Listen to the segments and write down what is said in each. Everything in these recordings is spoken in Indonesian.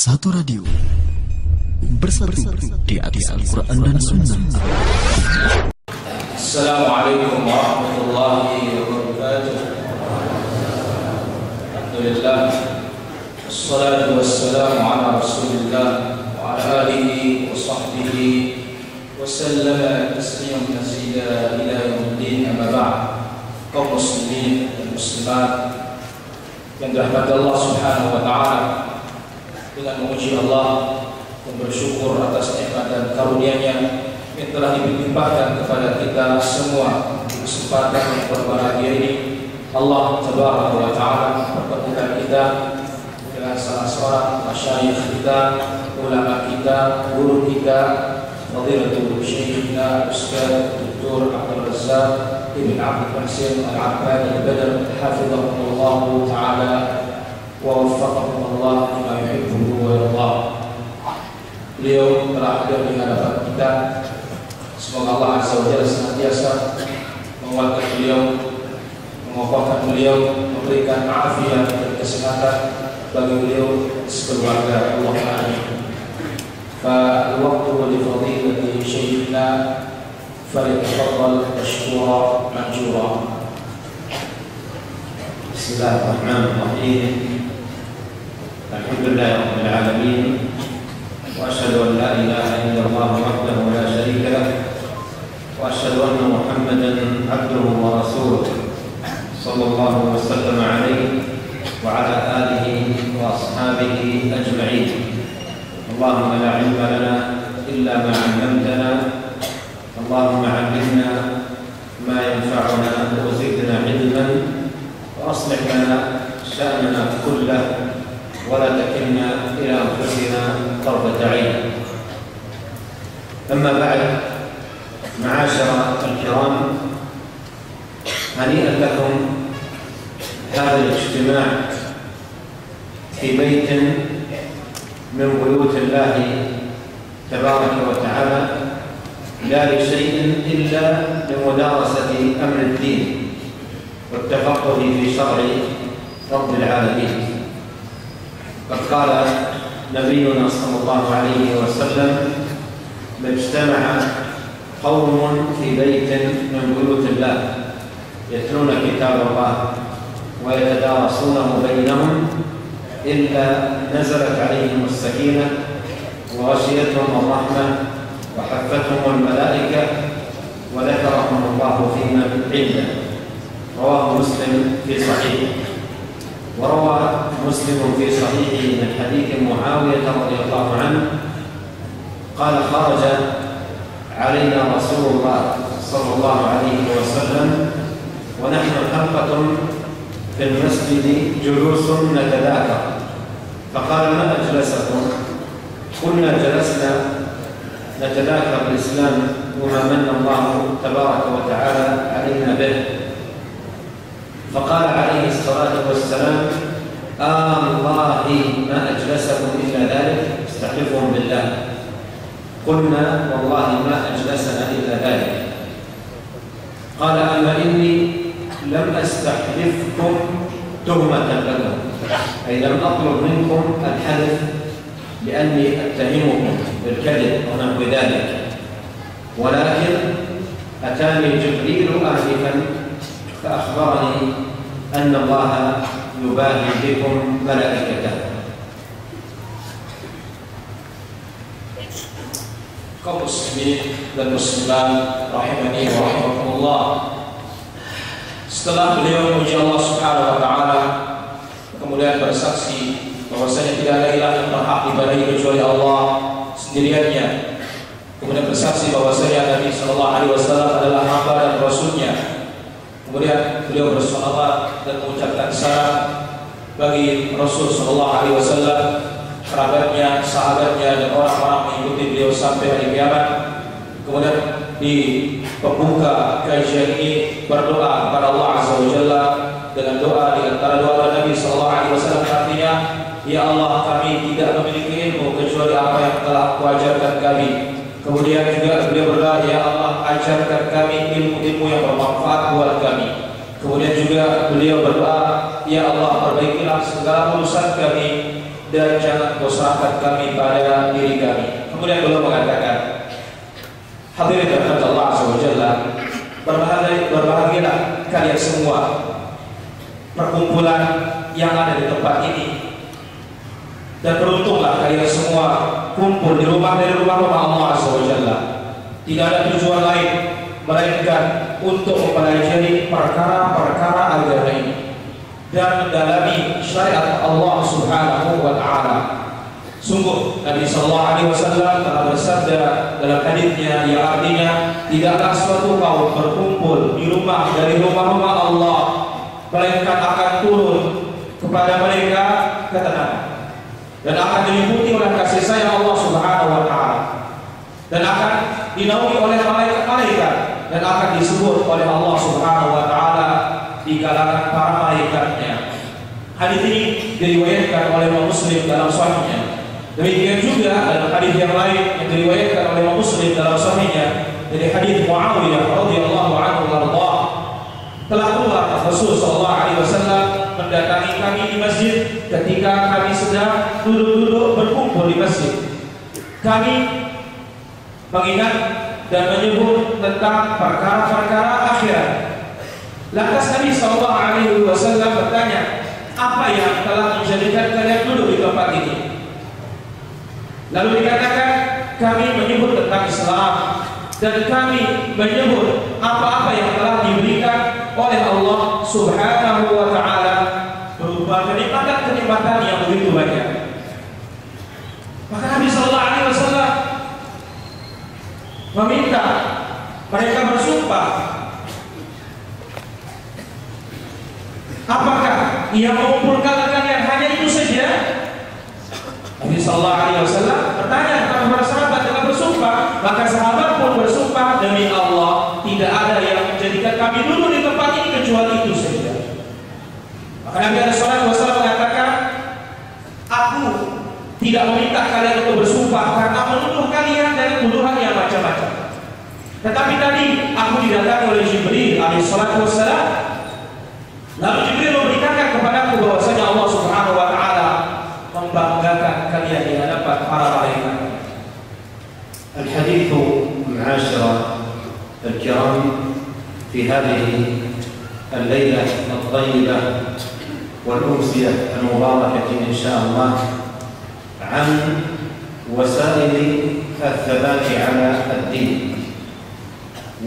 Satu radio bersatu di atas Al-Quran dan Sunnah. Assalamualaikum warahmatullahi wabarakatuh. Alhamdulillah, wassalatu wassalamu ala rasulillah wa ala alihi wa sahbihi wa sallama tasliman mazida ila yaumiddin, amma ba'd. Kaum muslimin dan muslimat yang dirahmati Allah Subhanahu wa taala, dengan memuji Allah dan bersyukur atas nikmat dan karunia-Nya yang telah dilimpahkan kepada kita semua di kesempatan yang berbahagia ini, Allah Tabaraka wa Ta'ala mempertemukan kita dengan salah seorang masyayikh kita, ulama kita, guru kita, Fadilatul Syekhina Ustaz Dr. Abdul Razzaq Ibn Abdul Muhsin Al-Abbad Al-Badr hafizahullah Ta'ala wa waffaqahullah lima yuhibbu wa yarda. Beliau telah hadir di hadapan kita. Semoga Allah Azza wa Jalla senantiasa menguatkan beliau, mengokohkan beliau, memberikan afiat dan kesehatan bagi beliau sekeluarga. Allahumma amin. فالوقت لفضيلة شيخنا فليتفضل مشكورا مأجورا. بسم الله الرحمن الرحيم. الحمد لله رب العالمين، وأشهد أن لا إله إلا الله وحده لا شريك له، وأشهد أن محمدا عبده ورسوله صلى الله وسلم عليه وعلى آله وأصحابه أجمعين. اللهم لا علم لنا إلا ما علمتنا، اللهم علمنا ما ينفعنا وزدنا علما، وأصلح لنا شأننا كله ولا تكلنا إلى أنفسنا طرفة عين. أما بعد، معاشر الكرام، هنيئا لكم هذا الاجتماع في بيت من بيوت الله تبارك وتعالى، لا لشيء إلا لمدارسة أمر الدين والتفقه في شرع رب العالمين. قد قال نبينا صلى الله عليه وسلم: ما اجتمع قوم في بيت من بيوت الله يتلون كتاب الله ويتدارسونه بينهم إلا نزلت عليهم السكينة وغشيتهم الرحمة وحفتهم الملائكة وذكرهم الله في من عنده. رواه مسلم في صحيحه. وروى مسلم في صحيحه من حديث معاوية رضي الله عنه قال: خرج علينا رسول الله صلى الله عليه وسلم ونحن حلقة في المسجد جلوس نتذاكر، فقال: ما أجلسكم؟ قلنا: جلسنا نتذاكر الإسلام وما من الله تبارك وتعالى علينا به. فقال عليه الصلاة والسلام: الله ما أجلسكم إلا ذلك، استحلفهم بالله. قلنا: والله ما أجلسنا إلا ذلك. قال: أما إني لم أستحلفكم تهمة لكم، أي لم أطلب منكم الحلف لأني أتهمكم بالكذب ونحو ذلك، ولكن أتاني جبريل آنفا فأخبرني أن الله يباهي بكم ملائكته. Kaum muslimin dan muslimat rahimani wa rahimakumullah. Setelah beliau memuji Allah Subhanahu wa Ta'ala, kemudian bersaksi bahwasanya tidak ada ilah yang berhak diibadahi kecuali Allah sendiriannya, kemudian bersaksi bahwasanya Nabi Sallallahu Alaihi Wasallam adalah hamba dan Rasulnya, kemudian beliau bersolawat dan mengucapkan salam bagi Rasul Sallallahu Alaihi Wasallam, kerabatnya, sahabatnya, dan orang-orang mengikuti beliau sampai hari kiamat. Kemudian di pembuka kajian ini berdoa kepada Allah Azza wa Jalla dengan doa di antara doa Nabi Sallallahu Alaihi Wasallam, artinya: Ya Allah, kami tidak memiliki ilmu kecuali apa yang telah Kau ajarkan kami. Kemudian juga beliau berdoa: Ya Allah, ajarkan kami ilmu-ilmu yang bermanfaat buat kami. Kemudian juga beliau berdoa: ya Allah perbaikilah segala urusan kami dan jangan Kau serahkan kami pada diri kami. Kemudian beliau mengatakan, hadirin rahmat Allah azza wa jalla, berbahagialah kalian semua perkumpulan yang ada di tempat ini, dan beruntunglah kalian semua kumpul di rumah dari rumah-rumah Allah azza wa jalla. Tidak ada tujuan lain melainkan untuk mempelajari perkara-perkara agama ini dan mendalami syariat Allah Subhanahu wa taala. Sungguh Nabi sallallahu alaihi wasallam telah bersabda dalam hadisnya yang artinya tidaklah suatu kaum berkumpul di rumah dari rumah-rumah Allah melainkan akan turun kepada mereka ketenangan dan akan diliputi oleh kasih sayang Allah Subhanahu wa taala dan akan dinaungi oleh malaikat-malaikat dan akan disebut oleh Allah Subhanahu wa taala di kalangan para malaikatnya. Hadis ini diriwayatkan oleh Imam Muslim dalam sahihnya. Demikian juga dalam hadis yang lain yang diriwayatkan oleh Imam Muslim dalam sahihnya dari hadis Muawiyah radhiyallahu anhu warḍah, telah keluar Rasul sallallahu alaihi wasallam mendatangi kami di masjid ketika kami sedang duduk-duduk berkumpul di masjid. Kami mengingat dan menyebut tentang perkara-perkara akhirat. Lantas Nabi sallallahu alaihi wasallam bertanya, apa yang telah menjadikan kalian duduk di tempat ini? Lalu dikatakan, kami menyebut tentang Islam dan kami menyebut apa-apa yang telah diberikan oleh Allah Subhanahu wa taala berupa kenikmatan-kenikmatan yang begitu banyak. Maka Nabi sallallahu alaihi wasallam meminta mereka bersumpah, apakah ia mengumpulkan kalian hanya itu saja? Nabi sallallahu alaihi wasallam bertanya kepada para sahabat dengan bersumpah, maka sahabat pun bersumpah, demi Allah tidak ada yang menjadikan kami duduk di tempat ini kecuali itu saja. Maka Nabi sallallahu alaihi wasallam mengatakan, aku tidak meminta kalian untuk bersumpah karena menuduh kalian dari tuduhan yang macam-macam. Tetapi tadi aku didatangi oleh Jibril alaihi salatu wassalam. Lalu Jibril memberitakan kepadaku bahwasanya Allah Subhanahu wa taala membanggakan kalian di hadapan para malaikat. الحديث معاشر الكرام في هذه الليلة الطيبة والأمسية المباركة إن شاء الله عن وسائل الثبات على الدين،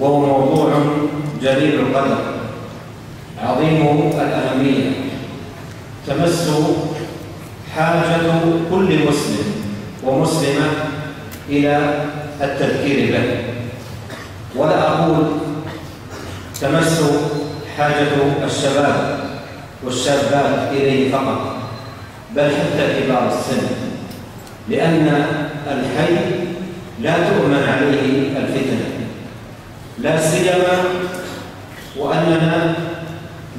وهو موضوع جليل القدر عظيم الأهمية تمس حاجة كل مسلم ومسلمة إلى التذكير به، ولا أقول تمس حاجة الشباب والشابات إليه فقط، بل حتى كبار السن، لأن الحي لا تؤمن عليه الفتنة، لا سيما وأننا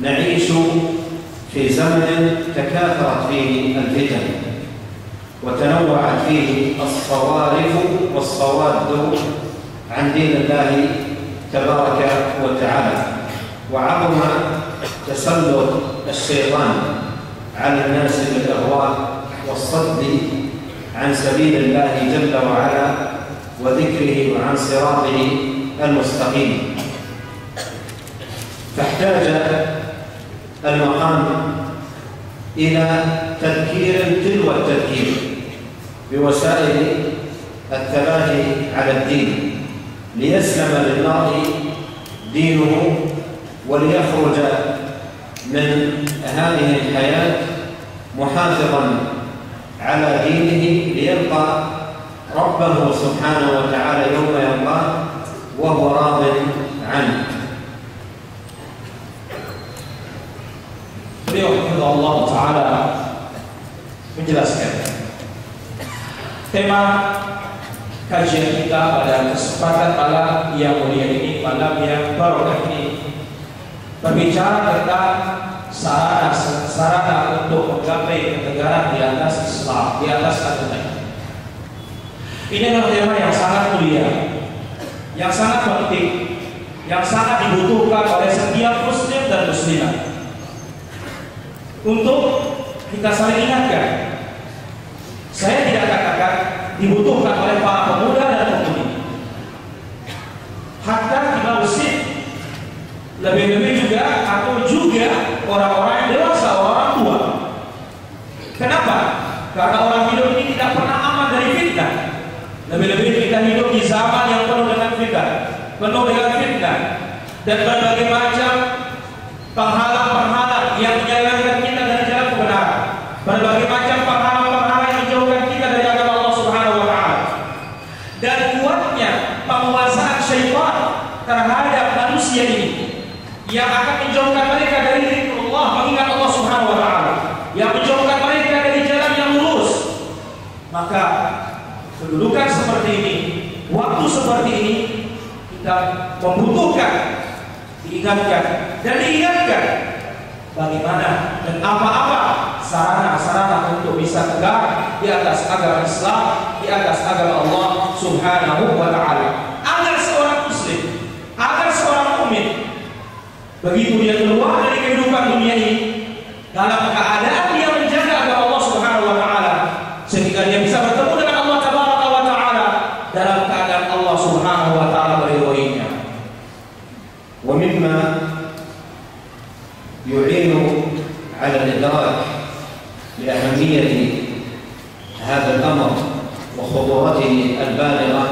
نعيش في زمن تكاثرت فيه الفتن وتنوعت فيه الصوارف والصواد عن دين الله تبارك وتعالى، وعظم تسلط الشيطان على الناس بالإغواء والصد عن سبيل الله جل وعلا وذكره وعن صراطه المستقيم. فاحتاج المقام إلى تذكير تلو التذكير بوسائل الثبات على الدين، ليسلم للمرء دينه وليخرج من هذه الحياة محافظا على دينه ليلقى ربه سبحانه وتعالى يوم يلقاه وهو راض عنه. Beliau Allah Ta'ala menjelaskan tema kajian kita pada kesempatan malam yang mulia ini, malam yang barokah ini, berbicara tentang sarana untuk menggapai ketegaran di atas Islam, di atas agama. Ini adalah tema yang sangat mulia, yang sangat penting, yang sangat dibutuhkan oleh setiap muslim dan muslimah. untuk kita saling ingatkan. Saya tidak katakan dibutuhkan oleh para pemuda dan pemudi, hatta di masjid lebih-lebih juga, atau juga orang-orang yang dewasa, orang tua. Kenapa? Karena orang hidup ini tidak pernah aman dari fitnah. Lebih-lebih kita hidup di zaman yang penuh dengan fitnah, dan berbagai macam penghalang-penghalang yang menjauhkan kita dari jalan kebenaran, berbagai macam penghalang-penghalang yang menjauhkan kita dari agama Allah Subhanahu wa taala. Dan kuatnya penguasaan syaitan terhadap manusia ini yang akan menjauhkan mereka dari zikrullah, mengingat Allah Subhanahu wa taala, yang menjauhkan mereka dari jalan yang lurus. Maka kedudukan seperti ini, waktu seperti ini, kita membutuhkan diingatkan dan diingatkan bagaimana dan apa-apa sarana-sarana untuk bisa tegak di atas agama Islam, di atas agama Allah Subhanahu wa taala, agar seorang muslim, agar seorang mukmin begitu dia keluar dari kehidupan dunia ini dalam keadaan dia menjaga agama Allah Subhanahu wa taala, sehingga dia bisa bertemu dengan Allah Tabaraka wa taala dalam keadaan Allah Subhanahu wa taala meridhoinya. ومما يعين على الإدراك لأهمية هذا الأمر وخطورته البالغة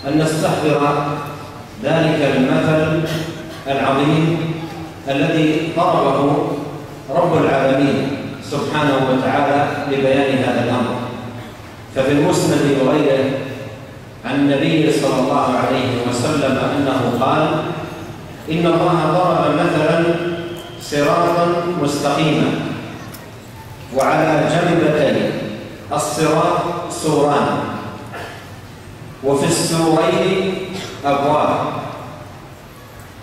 أن نستحضر ذلك المثل العظيم الذي ضربه رب العالمين سبحانه وتعالى لبيان هذا الأمر. ففي المسند وغيره عن النبي صلى الله عليه وسلم أنه قال: إن الله ضرب مثلا صراطا مستقيما وعلى جنبتي الصراط سوران وفي السورين أبواب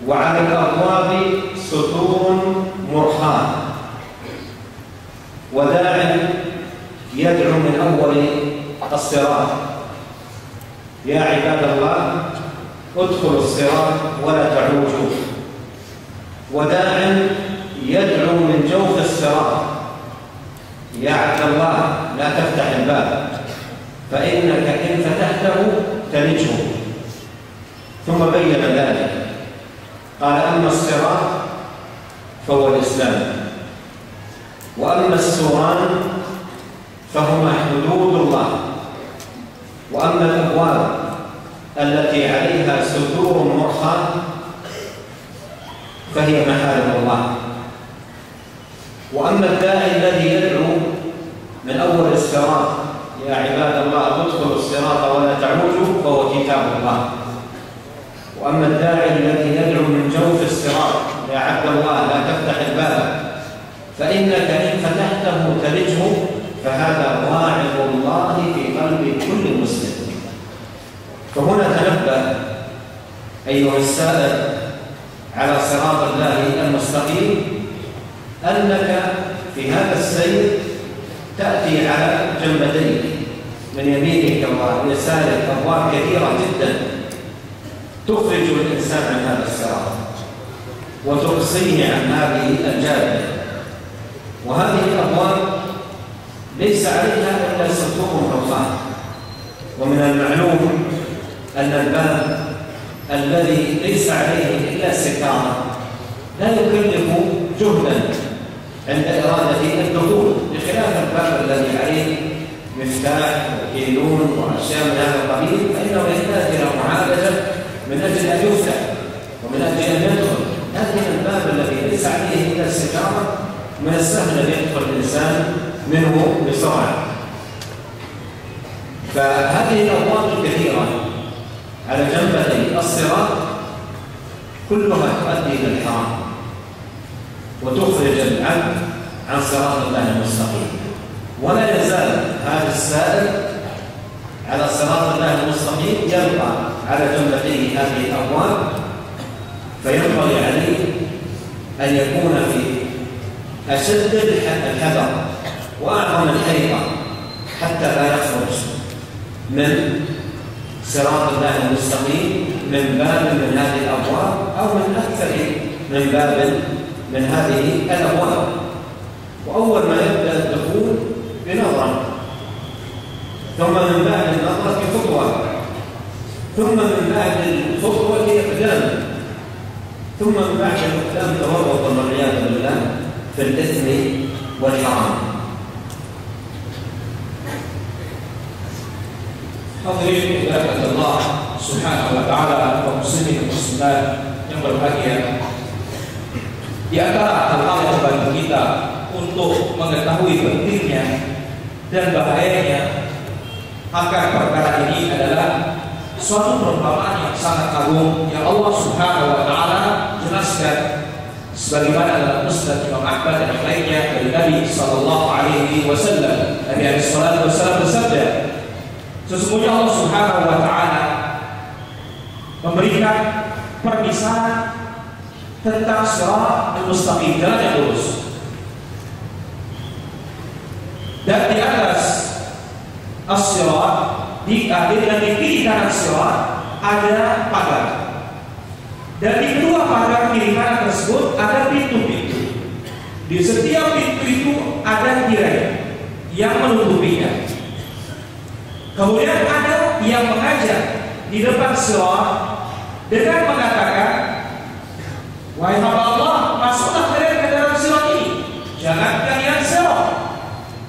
وعلى الأبواب ستور مرخاة وداع يدعو من أول الصراط: يا عباد الله ادخلوا الصراط ولا تعوجوا. وداع يدعو من جوف الصراط: يا عبد الله لا تفتح الباب فإنك إن فتحته تلجه. ثم بين ذلك قال: أما الصراط فهو الإسلام، وأما السوران فهما حدود الله، وأما الأبواب التي عليها ستور مرخاة فهي محارم الله، وأما الداعي الذي يدعو من أول الصراط: يا عباد الله ادخلوا الصراط ولا تعوجوا، فهو كتاب الله. وأما الداعي الذي يدعو من جوف الصراط: يا عبد الله لا تفتح الباب فإنك إن فتحته تلجه، فهذا واعظ الله في قلب كل مسلم. فهنا تنبه أيها السائر على صراط الله المستقيم أنك في هذا السير تأتي على جنبتيك من يمينك ويسارك أبواب كثيرة جدا تخرج الإنسان عن هذا الصراط وتقصيه عن هذه الجادة. وهذه الأبواب ليس عليها إلا ستور مرخاة. ومن المعلوم أن الباب الذي ليس عليه إلا ستارة لا يكلف جهدا عند إرادة الدخول، بخلاف الباب الذي عليه مفتاح وكيلون وأشياء من هذا القبيل، فإنه يحتاج إلى معالجة من أجل أن يفتح ومن أجل أن يدخل. لكن الباب الذي ليس عليه إلا الستارة من السهل أن يدخل الإنسان منه بسرعة. فهذه الأبواب الكثيرة على جنبتي الصراط كلها تؤدي إلى الحرام وتخرج العبد عن صراط الله المستقيم. ولا يزال هذا السائر على صراط الله المستقيم يبقى على جنبتيه هذه الأبواب، فينبغي عليه أن يكون في أشد الحذر وأعظم الحيطة حتى لا يخرج من صراط الله المستقيم من باب من هذه الأبواب أو من أكثر من باب من هذه الأبواب. وأول ما يبدأ الدخول بنظرة، ثم من بعد النظرة خطوة، ثم من بعد الخطوة إقدام، ثم من بعد الإقدام تورط والعياذ بالله في الإثم والحرام. Hadirin dirahmati Allah Subhanahu wa taala, kaum muslimin dan muslimat yang berbahagia. Di antara hal-hal yang bagi kita untuk mengetahui pentingnya dan bahayanya akan perkara ini adalah suatu perumpamaan yang sangat agung yang Allah Subhanahu wa taala jelaskan sebagaimana dalam Musnad Imam Ahmad dan yang lainnya dari Nabi sallallahu alaihi wasallam. Nabi alaihi salatu wasallam bersabda, sesungguhnya Allah Subhanahu wa taala memberikan permisalan tentang sirat al-mustaqim, jalan yang lurus. Dan di atas as-sirat, di kiri kanan sirat ada pagar. Dan di kedua pagar kiri kanan tersebut ada pintu-pintu. Di setiap pintu itu ada tirai yang menutupinya. Kemudian ada yang mengajak di depan sirat dengan mengatakan, wahai hamba Allah, masuklah kalian ke dalam sirat ini. Jangan kalian serong,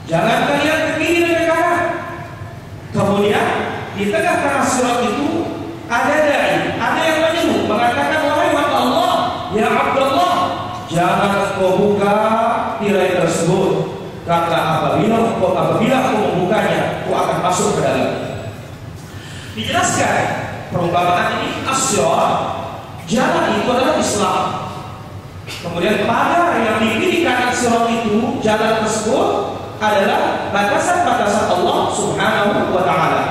jangan kalian ke kiri dan ke kanan. Kemudian di tengah-tengah sirat itu ada dai, ada yang menyeru mengatakan, wahai hamba Allah, ya Abdullah, jangan kau buka tirai tersebut, karena apabila kau membukanya, kau akan masuk ke dalam. Dijelaskan perumpamaan ini as-sirat, jalan itu adalah Islam. Kemudian pagar yang di kiri kanan sirat itu, jalan tersebut adalah batasan-batasan Allah Subhanahu wa taala.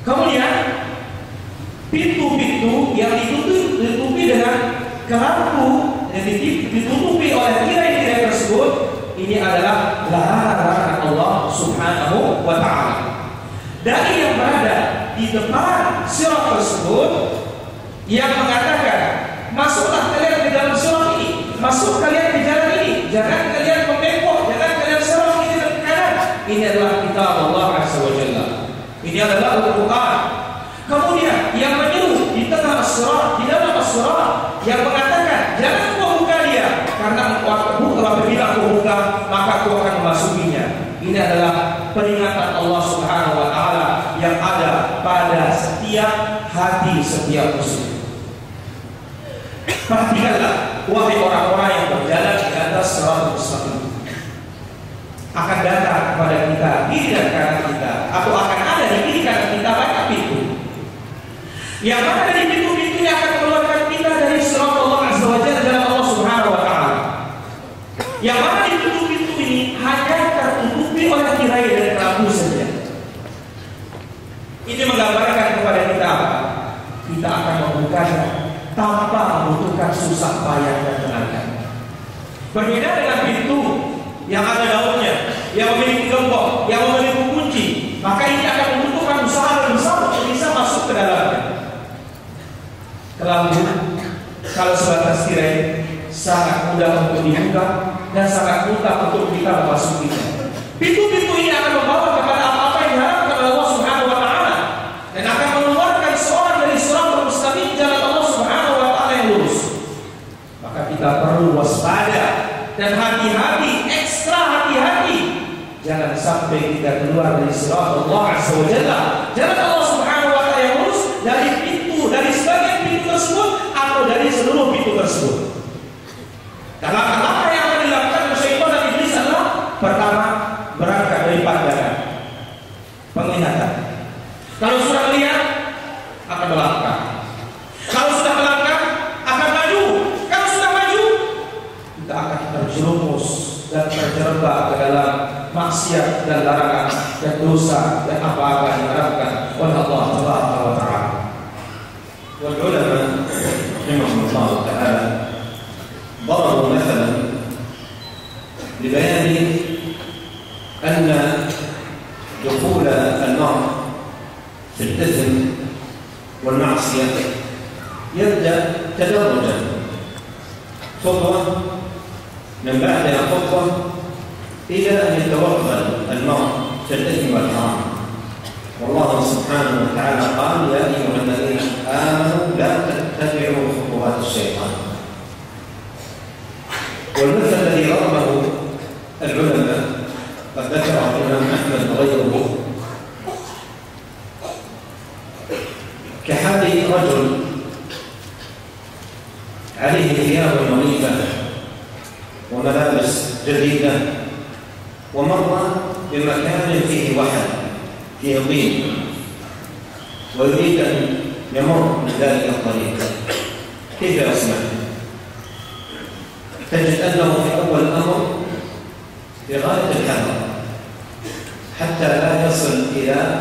Kemudian pintu-pintu yang ditutupi dengan kelambu yang ditutupi oleh tirai-tirai tersebut, ini adalah larangan Allah Subhanahu wa taala. Dari yang berada di depan sirat tersebut yang mengatakan, masuklah kalian di dalam sirat ini, masuk kalian di jalan ini, jangan kalian membengkok, jangan kalian serong kiri dan kanan. Ini adalah kitab Allah Azza wa Jalla. Ini adalah Al-Quran. Kemudian yang menyeru di tengah as-sirat, di dalam as-sirat, yang mengatakan, jangan kau buka dia, karena apabila kau buka, maka kau akan memasukinya. Ini adalah peringatan Allah Subhanahu wa taala yang ada pada setiap hati setiap muslim. Perhatikanlah, wahai orang-orang yang berjalan di atas sirat mustaqim. Akan datang kepada kita kiri dan kanan kita, atau akan ada di kiri kanan kita banyak pintu. Yang mana dari pintu-pintu yang akan mengeluarkan kita dari sirat Allah Azza wa Jalla dalam Allah Subhanahu wa taala. Yang mana di pintu-pintu ini hanya tertutupi oleh tirai dan kelambu saja. Ini menggambarkan kepada kita apa? Kita akan membukanya tanpa membutuhkan susah payah dan tenaga. Berbeda dengan pintu yang ada daunnya, yang memiliki gembok, yang memiliki kunci, maka ini akan membutuhkan usaha yang besar untuk bisa masuk ke dalamnya. Kelambu, kalau sebatas tirai, sangat mudah untuk dibuka dan sangat mudah untuk kita memasukinya. Pintu-pintu ini akan membawa kepada apa-apa yang diharapkan oleh Allah Subhanahu wa taala dan akan mengeluarkan seorang dari siratal mustaqim, jalan Allah Subhanahu wa taala yang lurus. Maka kita perlu waspada dan hati-hati, ekstra hati-hati. Jangan sampai kita keluar dari siratal Allah Azza wa Jalla, jalan Allah Subhanahu wa taala yang lurus, dari pintu, dari sebagian pintu tersebut atau dari seluruh pintu tersebut. Dan langkah-langkah yang akan dilakukan oleh syaitan dan iblis adalah pertama, berangkat dari pandangan, penglihatan. Kalau sudah melihat, akan melangkah. Kalau sudah melangkah, akan maju. Kalau sudah maju, kita akan terjerumus dan terjerembab ke dalam maksiat dan larangan dan dosa dan apa-apa yang diharapkan oleh Allah Subhanahu wa taala. Wal ulama rahimahullah taala ضربوا مثلا لبيان أن دخول المرء في الإثم والمعصية يبدأ تدرجا خطوة من بعدها خطوة إلى أن يتوغل المرء في الإثم والحرام. والله سبحانه وتعالى قال: يا أيها الذين آمنوا لا تتبعوا خطوات الشيطان. والمثل الذي ضربه العلماء قد ذكره الإمام أحمد وغيره كحال رجل عليه ثياب نظيفة وملابس جديدة ومر بمكان فيه وحل فيه طين ويريد أن يمر من ذلك الطريق، كيف يصنع؟ تجد أنه في أول الأمر في غاية الحذر حتى لا يصل إلى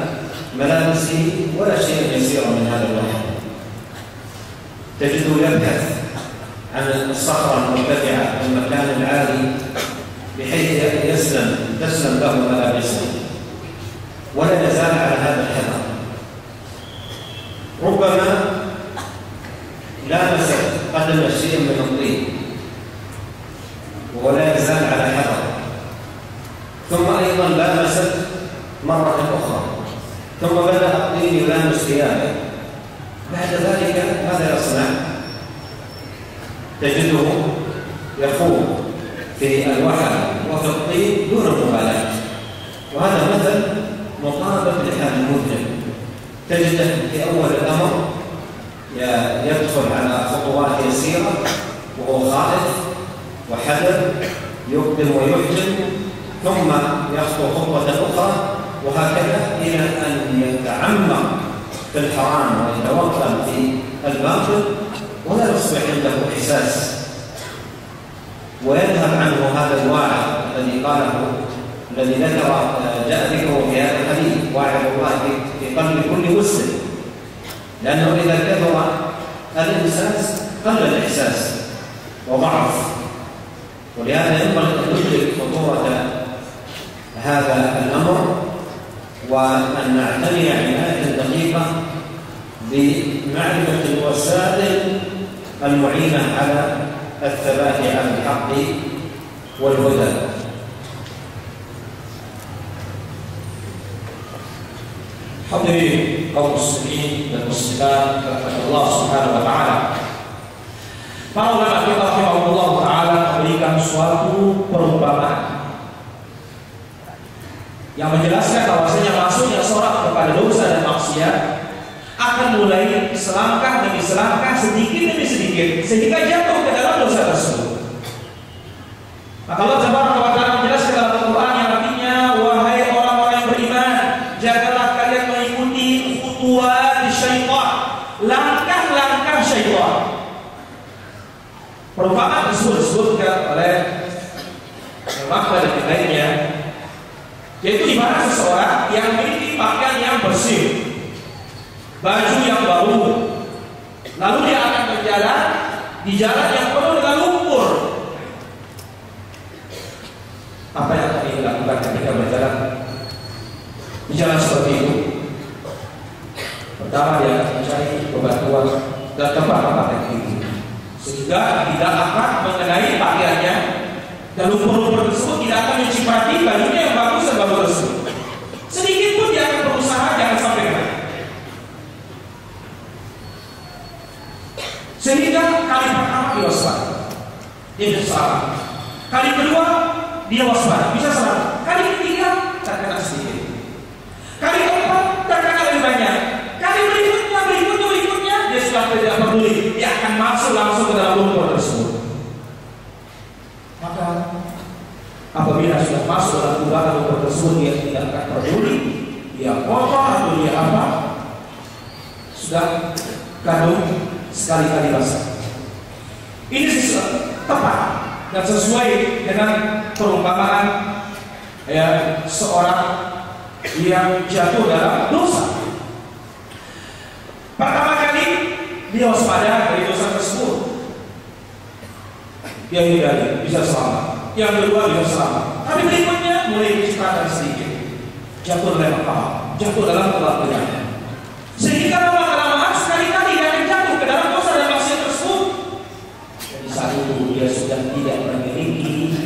ملابسه ولا شيء يسير من هذا الوحل. تجده يبحث عن الصخرة المرتفعة والمكان العالي بحيث تسلم له ملابسه، ولا يزال على هذا الحذر. ربما لامس قدم شيء من الطين ولا يزال على حذر، ثم أيضا لامست مرة أخرى، ثم بدأ الطين يلامس ثيابه. بعد ذلك ماذا يصنع؟ تجده يخوض في الوحل وفي الطين دون مبالاة. وهذا مثل مطابق لحال المذنب. تجده في أول الأمر يدخل على خطوات يسيرة وهو خائف وحذر، يقدم ويحجم، ثم يخطو خطوة أخرى، وهكذا إلى أن يتعمق في الحرام ويتوغل في الباطل ولا يصبح عنده إحساس، ويذهب عنه هذا الواعظ الذي جاء ذكره في هذا الحديث: واعظ الله في قلب كل مسلم. لأنه إذا كثر الإحساس قل الإحساس وضعف، ولهذا ينبغي أن ندرك خطورة هذا الأمر، وأن نعتني عناية دقيقة بمعرفة الوسائل المعينة على الثبات على الحق والهدى. Hadirin kaum muslimin dan muslimat kepada Allah Subhanahu wa taala. Para ulama kita rahimahullah taala memberikan suatu perumpamaan yang menjelaskan bahwasanya masuknya seorang kepada dosa dan maksiat akan mulai selangkah demi selangkah, sedikit demi sedikit, sehingga jatuh ke dalam dosa tersebut. Maka Allah Subhanahu wa taala menjelaskan dalam Al-Qur'an yang artinya: wahai orang-orang yang beriman, jagalah kalian mengikuti khutuwat syaitan, langkah-langkah syaitan. Perumpamaan tersebut disebutkan oleh makna dan lainnya, yaitu di mana seseorang yang memiliki pakaian yang bersih, baju yang baru, lalu dia akan berjalan di jalan yang penuh dengan lumpur. Apa yang akan dia lakukan ketika berjalan di jalan seperti itu? Pertama, dia akan mencari bebatuan dan tempat-tempat yang tinggi, sehingga tidak akan mengenai pakaiannya, dan lumpur-lumpur tersebut tidak akan mencipati bajunya yang bagus dan baru tersebut. Sedikit pun dia akan berusaha jangan sampai kena. Sehingga kali pertama dia waspada, dia bisa selamat. Kali kedua dia waspada, bisa selamat. Kali ketiga terkena sedikit. Kali keempat terkena lebih banyak. Kali berikutnya dia sudah tidak peduli, dia akan masuk langsung ke dalam lumpur tersebut. Maka apabila sudah masuk dalam kubangan lumpur tersebut, dia tidak akan peduli dia kotor atau dia apa, sudah kandung sekali-kali basah. Ini tepat dan sesuai dengan perumpamaan seorang yang jatuh dalam dosa. Pertama kali dia waspada dari dosa tersebut, dia hindari, bisa selamat. Yang kedua bisa selamat. Tapi berikutnya mulai diciptakan sedikit, jatuh dalam paham, jatuh dalam kelakuannya, sehingga lama-kelamaan sekali-kali dia akan jatuh ke dalam dosa dan maksiat tersebut. Dan di saat itu dia sudah tidak memiliki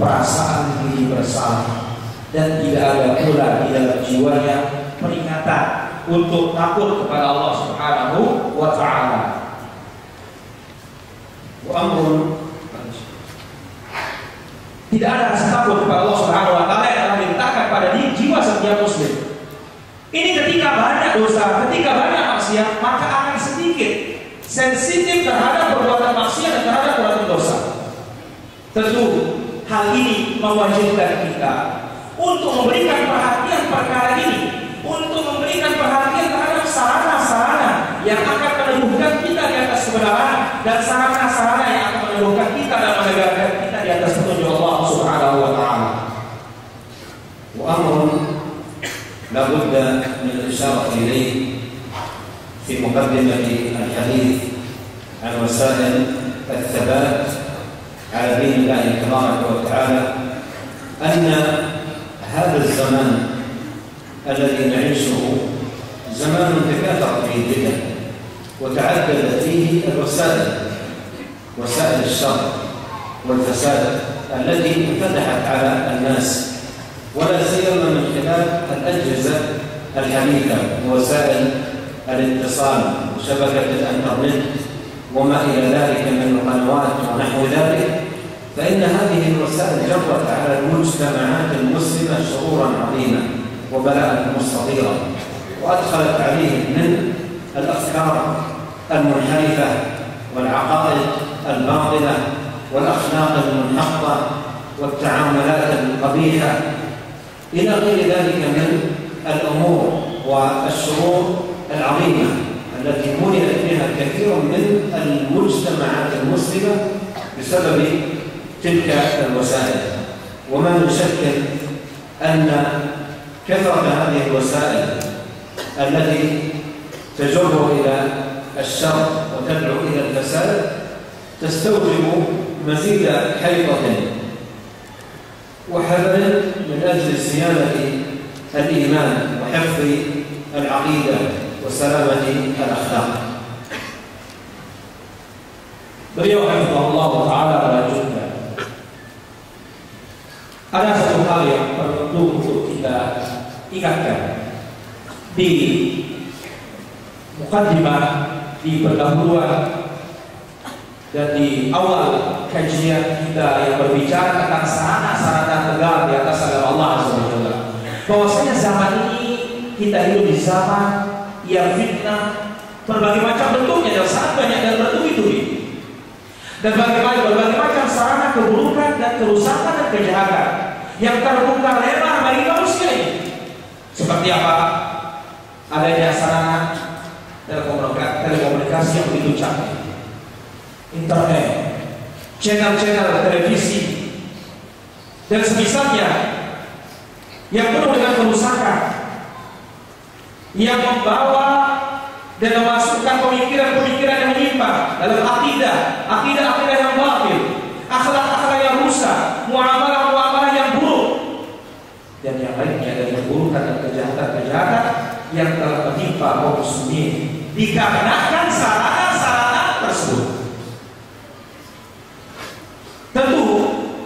perasaan diri bersalah, dan tidak ada pula di dalam jiwanya peringatan untuk takut kepada Allah Subhanahu wa Ta'ala. Tidak ada rasa takut kepada Allah Subhanahu wa Ta'ala yang telah diletakkan pada jiwa setiap muslim. Ini ketika banyak dosa, ketika banyak maksiat, maka akan sedikit sensitif terhadap perbuatan maksiat dan terhadap perbuatan dosa. Tentu hal ini mewajibkan kita untuk memberikan perhatian perkara ini, untuk memberikan perhatian terhadap sarana-sarana yang akan meneguhkan kita di atas kebenaran, dan sarana-sarana yang akan meneguhkan kita dan menegakkan kita di atas petunjuk Allah Subhanahu wa Ta'ala. Wa amrun la budda min al-isharah ilayhi fi muqaddimati al-hadith an wasail al-thabat على دين الله تبارك وتعالى أن هذا الزمان الذي نعيشه زمان تكاثر فيه الفتن وتعددت فيه الوسائل، وسائل الشر والفساد التي انفتحت على الناس، ولا سيما من خلال الأجهزة الحديثة ووسائل الاتصال وشبكة الإنترنت وما إلى ذلك من القنوات ونحو ذلك، فإن هذه الوسائل جرت على المجتمعات المسلمة شرورا عظيما وبلاء مستطيرا، وأدخلت عليهم من الأفكار المنحرفة والعقائد الباطلة والأخلاق المنحطة والتعاملات القبيحة إلى غير ذلك من الأمور والشرور العظيمة التي ملئت بها كثير من المجتمعات المسلمة بسبب تلك الوسائل. وما من شك أن كثرة هذه الوسائل التي تجر إلى الشر وتدعو إلى الفساد تستوجب مزيد حيطة وحذر من أجل صيانة الإيمان وحفظ العقيدة وسلامة الأخلاق. Beliau Allah Ta'ala melanjutkan, ada satu hal yang perlu untuk kita ingatkan di mukaddimah, di pendahuluan dan di awal kajian kita yang berbicara tentang sarana-sarana tegak di atas agama Allah SWT, bahwasanya zaman ini kita hidup di zaman yang fitnah berbagai macam bentuknya dan sangat banyak dan bertubi-tubi, dan berbagai macam sarana keburukan dan kerusakan dan kejahatan yang terbuka lebar bagi manusia ini. Seperti apa? Adanya sarana telekomunikasi yang begitu canggih, internet, channel-channel televisi dan semisalnya yang penuh dengan kerusakan, yang membawa dan memasukkan pemikiran-pemikiran yang menyimpang dalam akidah yang batil, akhlak-akhlak yang rusak, muamalah-muamalah yang buruk, dan yang lainnya dari keburukan dan kejahatan-kejahatan yang telah menimpa kaum muslimin dikarenakan sarana-sarana tersebut. Tentu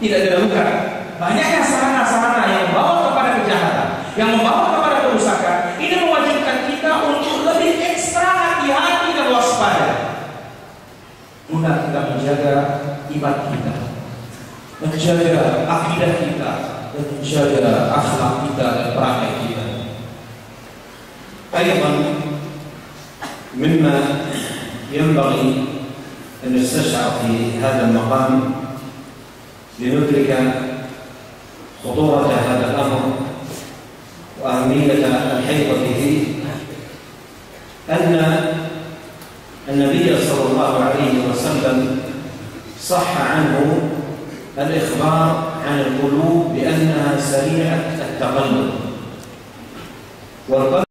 tidak diragukan banyaknya sarana-sarana yang membawa kepada kejahatan, yang membawa kepada kerusakan. Ini mewajibkan kita untuk lebih ekstra hati-hati dan waspada guna kita menjaga iman kita, menjaga akidah kita, dan menjaga akhlak kita dan perangai kita. أيضا مما ينبغي أن نستشعر في هذا المقام لندرك خطورة هذا الأمر وأهمية الحيطة فيه أن النبي صلى الله عليه وسلم صح عنه الإخبار عن القلوب بأنها سريعة التقلب، والقلب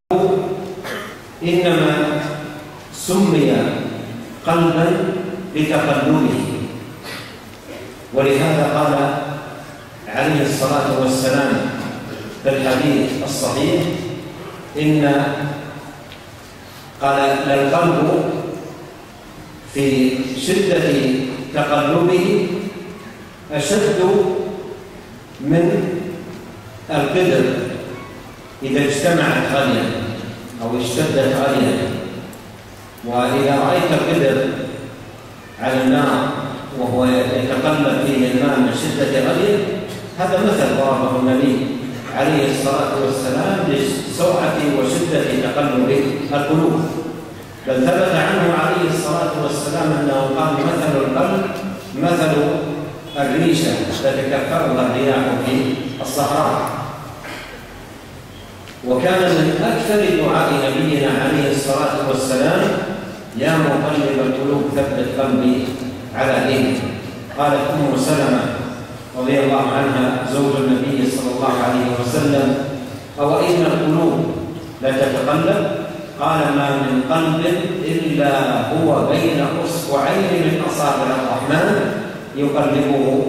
إنما سمي قلبا لتقلبه، ولهذا قال عليه الصلاة والسلام في الحديث الصحيح قال القلب في شدة تقلبه أشد من القدر إذا اجتمعت غليا أو اشتدت غليا. وإذا رأيت القدر على النار وهو يتقلب فيه الماء من شدة غليه، هذا مثل ضربه النبي عليه الصلاة والسلام لسرعة وشدة تقلب القلوب. بل ثبت عنه عليه الصلاة والسلام أنه قال: مثل القلب مثل الريشة تتكفرها الرياح في الصحراء. وكان من أكثر دعاء نبينا عليه الصلاة والسلام: يا مقلب القلوب ثبت قلبي على دينك. قالت أم سلمة رضي الله عنها زوج النبي صلى الله عليه وسلم: أو إن القلوب لا تتقلب؟ قال: ما من قلب إلا هو بين أصبعين من أصابع الرحمن يقلبه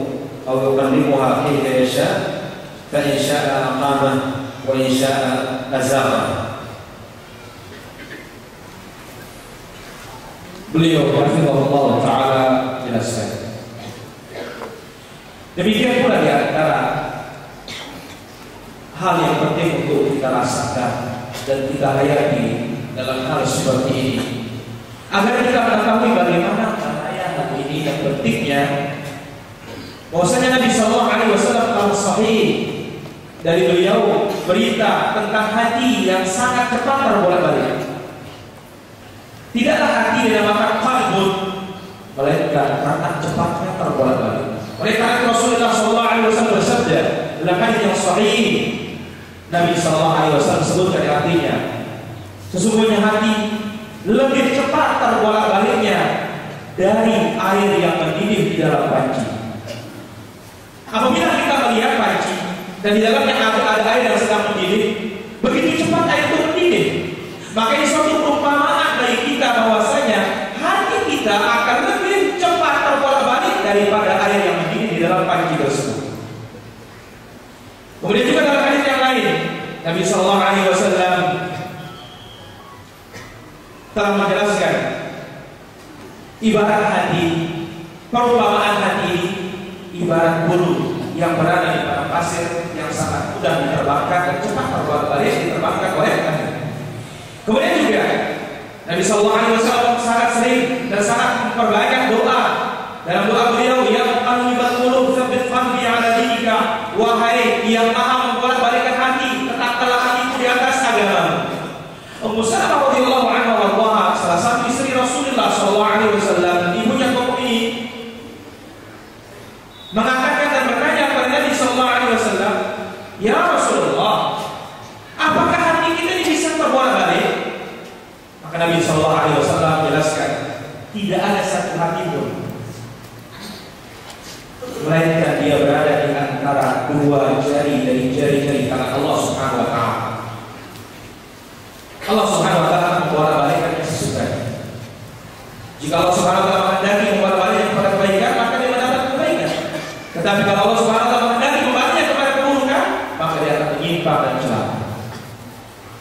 أو يقلبها كيف يشاء، فإن شاء أقامه وإن شاء أزاغه. Beliau rahimahullah ta'ala jelaskan. Demikian pula di antara hal yang penting untuk kita rasakan dan kita hayati dalam hal seperti ini, agar kita mengetahui bagaimana hal ini dan pentingnya, bahwasanya Nabi Sallallahu Alaihi Wasallam telah sahih dari beliau berita tentang hati yang sangat cepat terbolak-balik. Tidaklah hati dinamakan qalbun, melainkan karena cepatnya terbolak-balik. Oleh karena Rasulullah Sallallahu Alaihi Wasallam bersabda dalam hadis yang sahih, Nabi Sallallahu Alaihi Wasallam sebutkan artinya, sesungguhnya hati lebih cepat terbolak-baliknya dari air yang mendidih di dalam panci. Apabila kita melihat panci dan di dalamnya ada air yang sedang mendidih, begitu cepat air itu mendidih, maka ini suatu perumpamaan bagi kita bahwasanya hati kita akan lebih cepat terbolak-balik daripada air yang mendidih di dalam panci tersebut. Kemudian juga dalam hadis yang lain, Nabi Sallallahu Alaihi Wasallam telah menjelaskan ibarat hati, perumpamaan hati ibarat bulu yang berada di padang pasir yang sangat mudah diterbangkan dan cepat terbolak-balik diterbangkan oleh angin. Kemudian juga Nabi Sallallahu Alaihi Wasallam sangat sering dan sangat memperbanyak doa. Dalam doa beliau, ya muqallibal qulub tsabbit qalbi ala dinika, wahai yang maha membolak-balikkan hati, tetapkanlah hatiku di atas agama. Ummu Salamah radhiyallahu anha wa salah satu istri Rasulullah sallallahu alaihi wasallam, ibunya kaum ini, mengatakan dan bertanya kepada Nabi sallallahu alaihi wasallam, "Ya Rasulullah, apakah hati kita ini bisa terbolak-balik?" Maka Nabi sallallahu alaihi wasallam jelaskan, tidak ada satu hati pun melainkan dia berada di antara dua jari dari jari-jari tangan Allah Subhanahu wa taala. Allah Subhanahu wa taala membolak-balikkan sesuatu. Jika Allah Subhanahu wa taala menghendaki membolak-balikkan kepada kebaikan, maka dia mendapat kebaikan. Tetapi kalau Allah Subhanahu wa taala menghendaki membaliknya kepada keburukan, maka dia akan menyimpang dan celaka.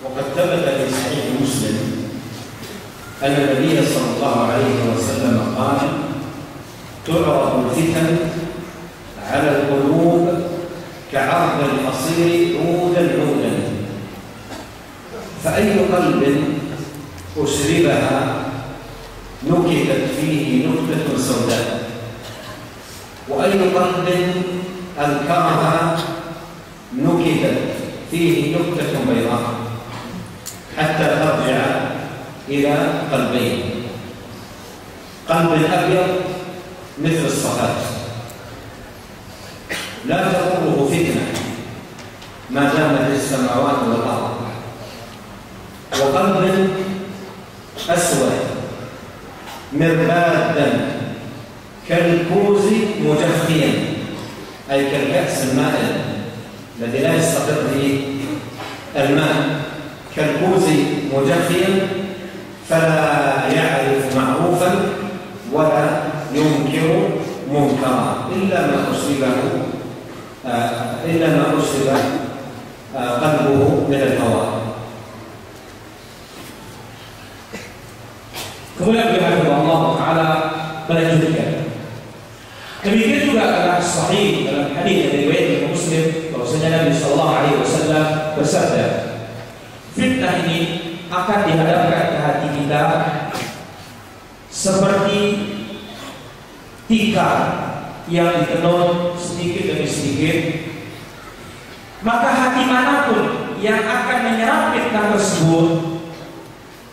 وقد ثبت في صحيح مسلم أن النبي صلى الله عليه وسلم قال: تعرض الفتن على القلوب كعرض القصير عودا عودا، فأي قلب أشربها نكتت فيه نكتة سوداء، وأي قلب أنكرها نكتت فيه نكتة بيضاء، حتى ترجع إلى قلبين: قلب أبيض مثل الصفات لا تضره فتنة ما دامت السماوات والأرض، وقلب أسود مربادا كالكوز مجفيا، أي كالكأس المائل الذي لا يستقر فيه الماء، كالكوز مجفيا فلا يعرف معروفا ولا ينكر منكرا إلا ما أصيب قلبه من الهوى. Kemudian Allah Taala melanjutkan. Demikian juga adalah sahih dalam hadis dari riwayat Muslim Muslim bahwasanya Nabi Sallallahu Alaihi Wasallam bersabda, fitnah ini akan dihadapkan ke hati kita seperti tikar yang ditenun sedikit demi sedikit. Maka hati manapun yang akan menyerap fitnah tersebut,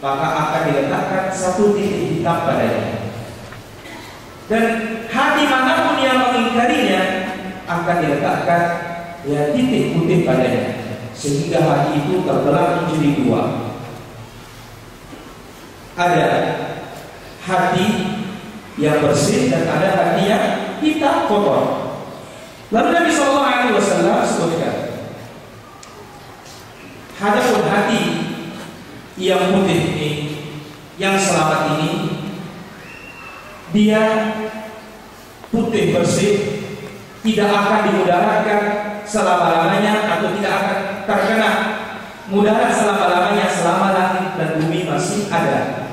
maka akan diletakkan satu titik hitam padanya. Dan hati manapun yang mengingkarinya akan diletakkan titik putih padanya, sehingga hati itu terbelah menjadi dua. Ada hati yang bersih dan ada hati yang hitam kotor. Lalu Nabi Sallallahu Alaihi Wasallam sebutkan, hadapun hati yang putih ini, yang selamat ini, dia putih bersih, tidak akan dimudaratkan selama-lamanya atau tidak akan terkena mudarat selama-lamanya selama langit dan bumi masih ada.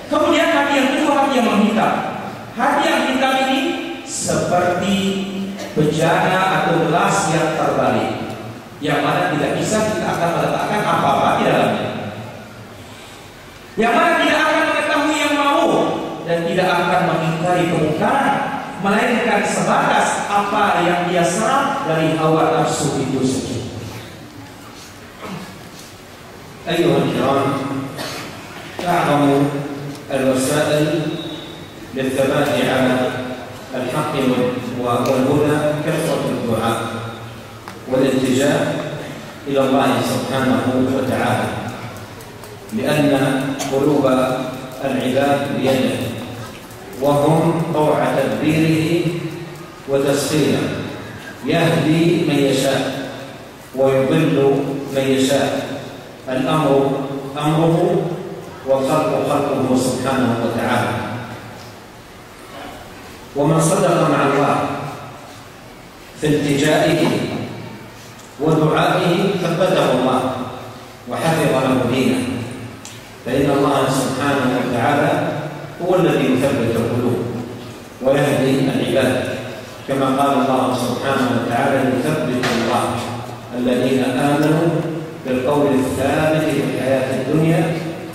Kemudian hati yang kedua, hati yang menghitam. Hati yang hitam ini seperti bejana atau gelas yang terbalik, yang mana tidak bisa kita akan meletakkan apa-apa di dalamnya, yang mana tidak akan mengetahui yang mau dan tidak akan mengingkari kemungkaran, melainkan sebatas apa yang dia serap dari hawa nafsu itu saja. أيها الكرام، أعظم الوسائل للثبات على الحق والهدى كثرة الدعاء والالتجاء إلى الله سبحانه وتعالى، لأن قلوب العباد بيده، وهم طوع تدبيره وتسخيره، يهدي من يشاء ويضل من يشاء. الأمر أمره والخلق خلقه سبحانه وتعالى. ومن صدق مع الله في التجائه ودعائه ثبته الله وحفظ له دينه، فإن الله سبحانه وتعالى هو الذي يثبت القلوب ويهدي العباد، كما قال الله سبحانه وتعالى: يثبت الله الذين آمنوا بالقول الثابت في الحياة الدنيا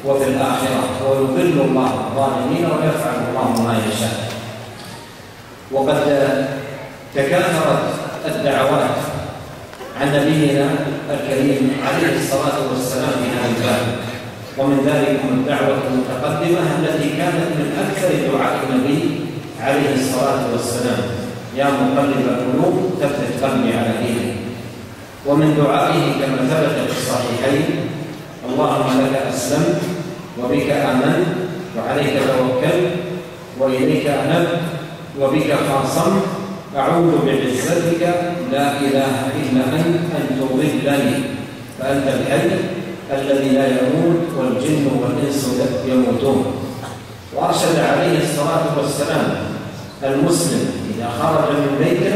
وفي الآخرة ويضل الله الظالمين ويفعل الله ما يشاء. وقد تكاثرت الدعوات عن نبينا الكريم عليه الصلاة والسلام في هذا الباب، ومن ذلك الدعوة المتقدمة التي كانت من أكثر دعاء النبي عليه الصلاة والسلام: يا مقلب القلوب ثبت قلبي على دينك. ومن دعائه كما ثبت في الصحيحين: اللهم لك أسلمت وبك آمنت وعليك توكلت وإليك أنبت وبك خاصمت أعوذ بعزتك لا إله إلا أنت أن تضلني فأنت الحي الذي لا يموت والجن والإنس يموتون. وأرشد عليه الصلاة والسلام المسلم إذا خرج من بيته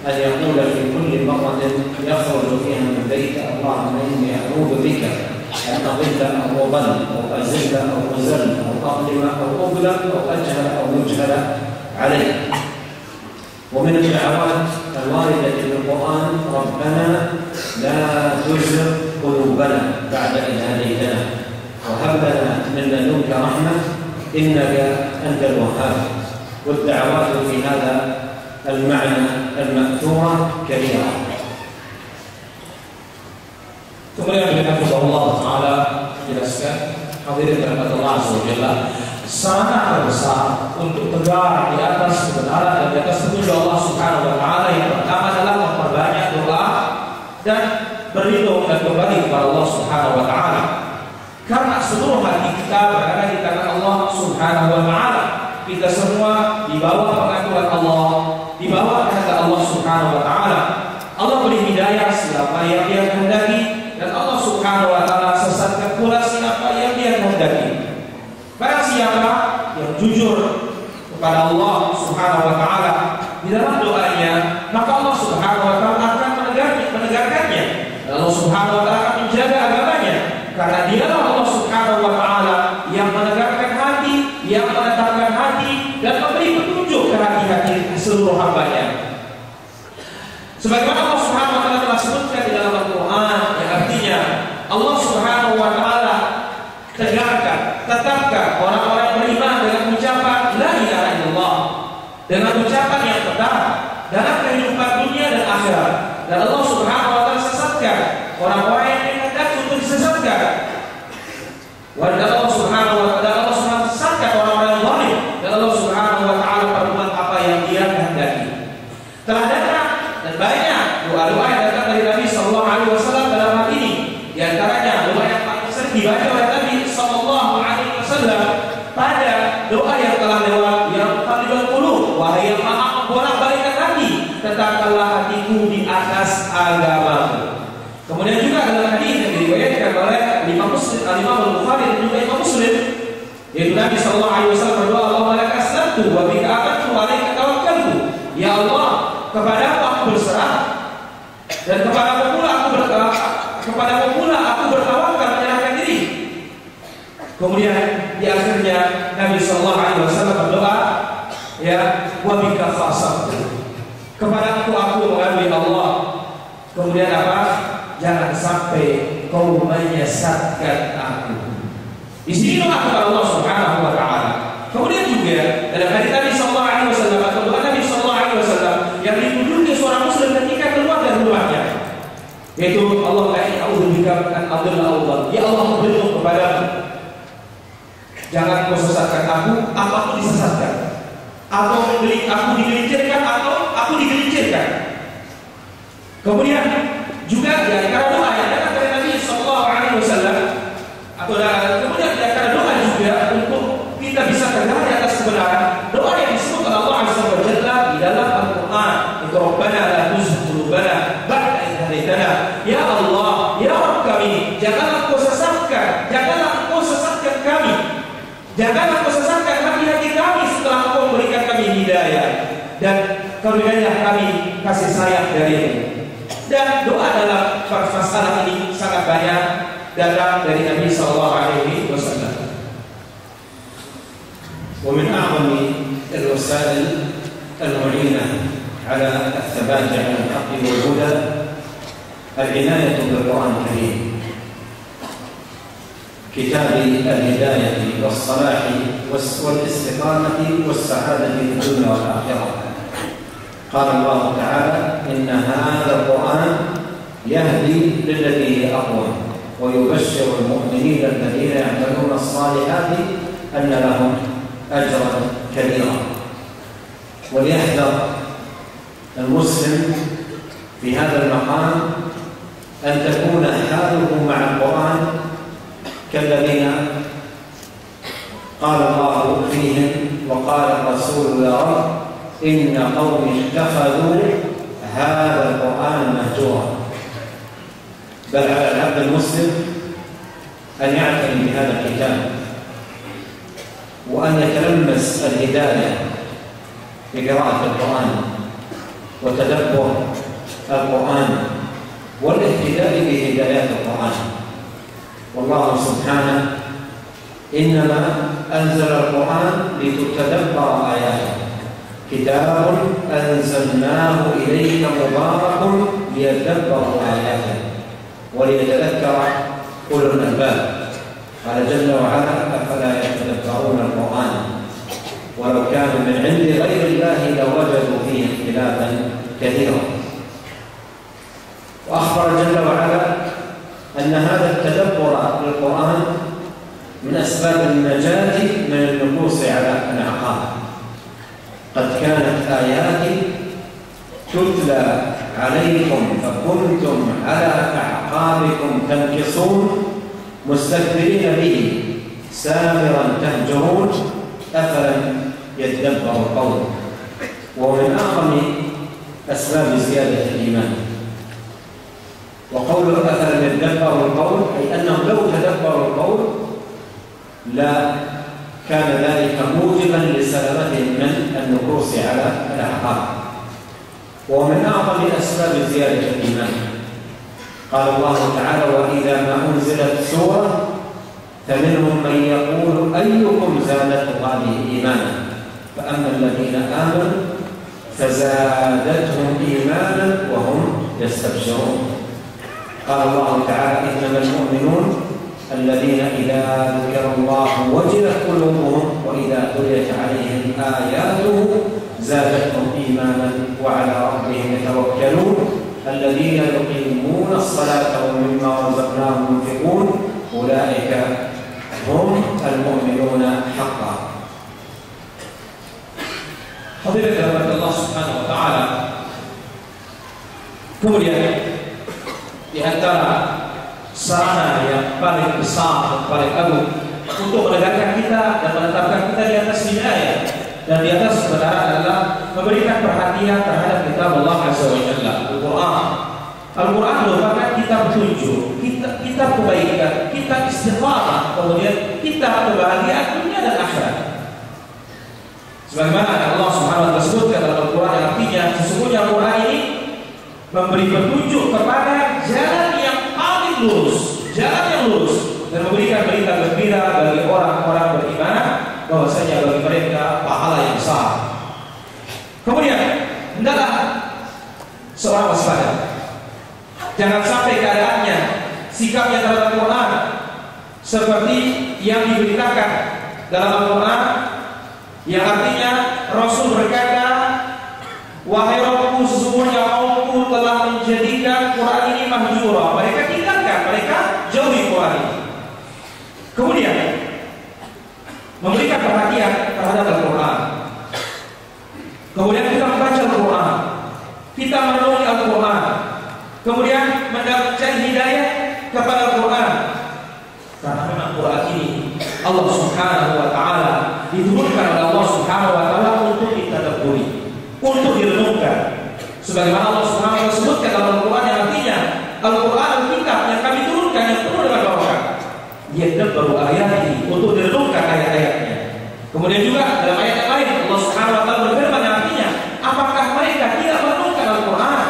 أن يقول في كل مرة يخرج فيها من بيته: اللهم إني أعوذ بك أن أضل أو أضل أو أزل أو أزل أو أظلم أو أظلم أو أجهل أو يجهل عليه. ومن الدعوات الواردة في القرآن: ربنا لا تزغ قلوبنا بعد إذ هديتنا وهب لنا من لدنك رحمة إنك أنت الوهاب. والدعوات في هذا المعنى المأثورة كثيرة. Kemudian dengan Allah Taala jelaskan, hadirin rahmat Allah Subhanahu sarana terbesar untuk tegak di atas kebenaran dan di atas petunjuk Allah Subhanahu wa taala yang pertama adalah memperbanyak doa dan berlindung dan kembali kepada Allah Subhanahu wa taala. Karena seluruh hati kita berada di tangan Allah Subhanahu wa taala. Kita semua di bawah pengaturan Allah, di bawah kehendak Allah Subhanahu wa taala. Allah beri hidayah siapa yang Dia kehendaki, dan Allah Subhanahu wa taala sesatkan pula siapa yang Dia kehendaki. Barang siapa yang jujur kepada Allah Subhanahu wa taala di dalam doanya, maka Allah Subhanahu wa taala akan menegakkannya. Allah Subhanahu wa taala akan menjaga agamanya, karena Dialah Allah Subhanahu wa taala yang menegakkan hati, yang menetapkan hati dan memberi petunjuk ke hati-hati seluruh hamba-Nya. Sebagaimana Allah disesatkan orang-orang yang beriman dengan ucapan la ilaha illallah, dengan ucapan yang tetap dalam kehidupan dunia dan akhirat. Dan Allah Subhanahu wa taala sesatkan orang-orang yang dikehendaki untuk disesatkan. Dan Allah Subhanahu wa taala sesatkan orang-orang yang zalim. Dan Allah Subhanahu wa taala berbuat apa yang Dia kehendaki. Telah datang dan banyak doa-doa yang datang dari Nabi sallallahu alaihi wasallam dalam hal ini. Di antaranya doa yang paling sering dibaca oleh Nabi sallallahu alaihi wasallam pada doa yang telah lewat yang 40, wahai yang Maha membolak-balikkan hati, tetapkanlah hatiku di atas agamamu. Kemudian juga dalam hadis yang diriwayatkan oleh Imam Al-Bukhari dan juga Imam Muslim, yaitu Nabi sallallahu alaihi wasallam berdoa, Allahumma laka aslamtu wa bika amantu wa alaika tawakkaltu. Ya Allah, kepadamu aku berserah dan kepadamu pula aku bertawakal, menyerahkan diri. Kemudian di akhirnya Nabi sallallahu alaihi wasallam berdoa, ya, wa bika fasabtu. Kepadamu aku mengabdi Allah. Kemudian apa? Jangan sampai kau menyesatkan aku. Di sini doa kepada Allah Subhanahu wa taala. Kemudian juga dalam hadis Nabi sallallahu alaihi wasallam atau doa Nabi sallallahu alaihi wasallam yang ditunjukkan seorang muslim ketika keluar dari rumahnya, yaitu Allahumma inni a'udzubika an adilla Allah. Ya Allah, aku berlindung kepadamu, jangan kau sesatkan aku disesatkan, atau aku digelincirkan atau aku digelincirkan. Kemudian juga di antara doa yang datang dari Nabi sallallahu alaihi wasallam atau kemudian di antara doa juga untuk kita bisa tegak di atas kebenaran, doa yang disebut oleh Allah Azza wa Jalla di dalam Al-Qur'an, Rabbana la tuzigh qulubana ba'da idh hadaytana. Ya Allah, ya Rabb kami, janganlah Engkau sesatkan kami, janganlah Engkau sesatkan hati-hati kami setelah Engkau memberikan kami hidayah, dan karuniailah kami kasih sayang darimu. Dan doa dalam masalah ini sangat banyak datang dari Nabi sallallahu alaihi wasallam. ومن أعظم الوسائل المعينة على الثبات على الحق والهدى العناية بالقرآن الكريم، كتاب الهداية والصلاح والاستقامة والسعادة في الدنيا والآخرة. قال الله تعالى: إن هذا القرآن يهدي للذي هي أقوم ويبشر المؤمنين الذين يعملون الصالحات أن لهم أجرا كبيرا. وليحذر المسلم في هذا المقام أن تكون حاله مع القرآن كالذين قال الله فيهم وقال الرسول: يا رب إن قومي اتخذوا هذا القرآن مهجورا. بل على العبد المسلم أن يعتني بهذا الكتاب وأن يتلمس الهداية بقراءة القرآن وتدبر القرآن والاهتداء بهدايات القرآن. والله سبحانه إنما أنزل القرآن لتتدبر آياته، كتاب أنزلناه إليك مبارك ليتدبروا آياته وليتذكر أولو الألباب. قال جل وعلا: أفلا يتدبرون القرآن ولو كان من عند غير الله لوجدوا فيه اختلافا كثيرا. وأخبر جل وعلا أن هذا التدبر للقرآن من أسباب النجاة من النكوص على الأعقاب. قد كانت آياتي تتلى عليكم فكنتم على أعقابكم تنكصون مستكبرين به سامرا تهجرون أفلم يتدبروا القول. ومن أعظم أسباب زيادة الإيمان. وقول أفلم يتدبروا القول أي أنهم لو تدبروا القول لا كان ذلك موجبا لسلامتهم من النكوص على الأعقاب. ومن أعظم أسباب زيادة الإيمان قال الله تعالى: وإذا ما أنزلت سورة فمنهم من يقول أيكم زادته هذه إيمانا فأما الذين آمنوا فزادتهم إيمانا وهم يستبشرون. قال الله تعالى: إنما المؤمنون الذين إذا ذكر الله وجلت قلوبهم وإذا تليت عليهم آياته زادتهم إيمانا وعلى ربهم يتوكلون الذين يقيمون الصلاة ومما رزقناهم ينفقون أولئك هم المؤمنون حقا. Hadirin dirahmati Allah Subhanahu wa taala. Kemudian di antara sarana yang paling besar dan paling agung untuk menegakkan kita dan menetapkan kita di atas hidayah dan di atas kebenaran adalah memberikan perhatian terhadap kitab Allah Azza wa Jalla, Al-Quran. Al-Quran merupakan kitab petunjuk, kitab kebaikan, kitab istiqamah, kemudian kitab kebahagiaan dunia dan akhirat. Sebagaimana Allah Subhanahu wa taala sebutkan dalam Al-Quran yang artinya sesungguhnya Al-Quran ini memberi petunjuk kepada jalan yang paling lurus, jalan yang lurus, dan memberikan berita gembira bagi orang-orang beriman bahwasanya bagi mereka pahala yang besar. Kemudian hendaklah seorang waspada, jangan sampai keadaannya, sikapnya terhadap Al-Quran seperti yang diberitakan dalam Al-Quran, yang artinya Rasul berkata, wahai Rabbku, sesungguhnya kaumku telah menjadikan Quran ini mahjura. Mereka tinggalkan, mereka jauhi Quran ini. Kemudian memberikan perhatian terhadap Al-Quran. Kemudian kita membaca Al-Quran, kita merenungi Al-Quran, kemudian mendapatkan hidayah kepada Al-Quran. Karena memang Quran ini Allah Subhanahu wa taala diturunkan oleh Allah Subhanahu wa taala untuk ditadabburi, untuk direnungkan. Sebagaimana Allah Subhanahu wa taala sebutkan dalam Al-Quran yang artinya Al-Quran kitab yang kami turunkan yang penuh dengan barokah. Yadabbaru ayatihi, untuk direnungkan ayat-ayatnya. Kemudian juga dalam ayat yang lain Allah Subhanahu wa taala berfirman yang artinya, apakah mereka tidak merenungkan Al-Quran?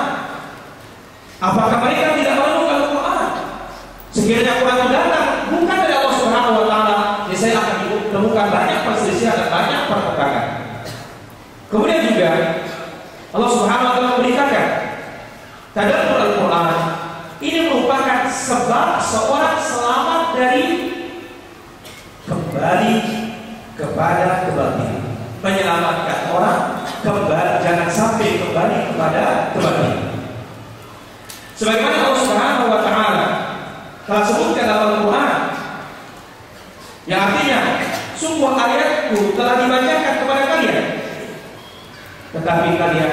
Apakah mereka tidak merenungkan Al-Quran? Sekiranya Al-Quran itu datang bukan dari Allah Subhanahu wa taala, saya akan ditemukan banyak perselisihan dan banyak pertentangan. Kemudian juga Allah Subhanahu wa taala memberitakan tadabbur Al-Quran ini merupakan sebab seorang selamat dari kembali kepada kebatilan, menyelamatkan orang kembali, jangan sampai kembali kepada kebatilan. Sebagaimana Allah Subhanahu wa taala telah sebutkan dalam Al-Quran yang artinya sungguh ayatku telah dibacakan kepada kalian, tetapi kalian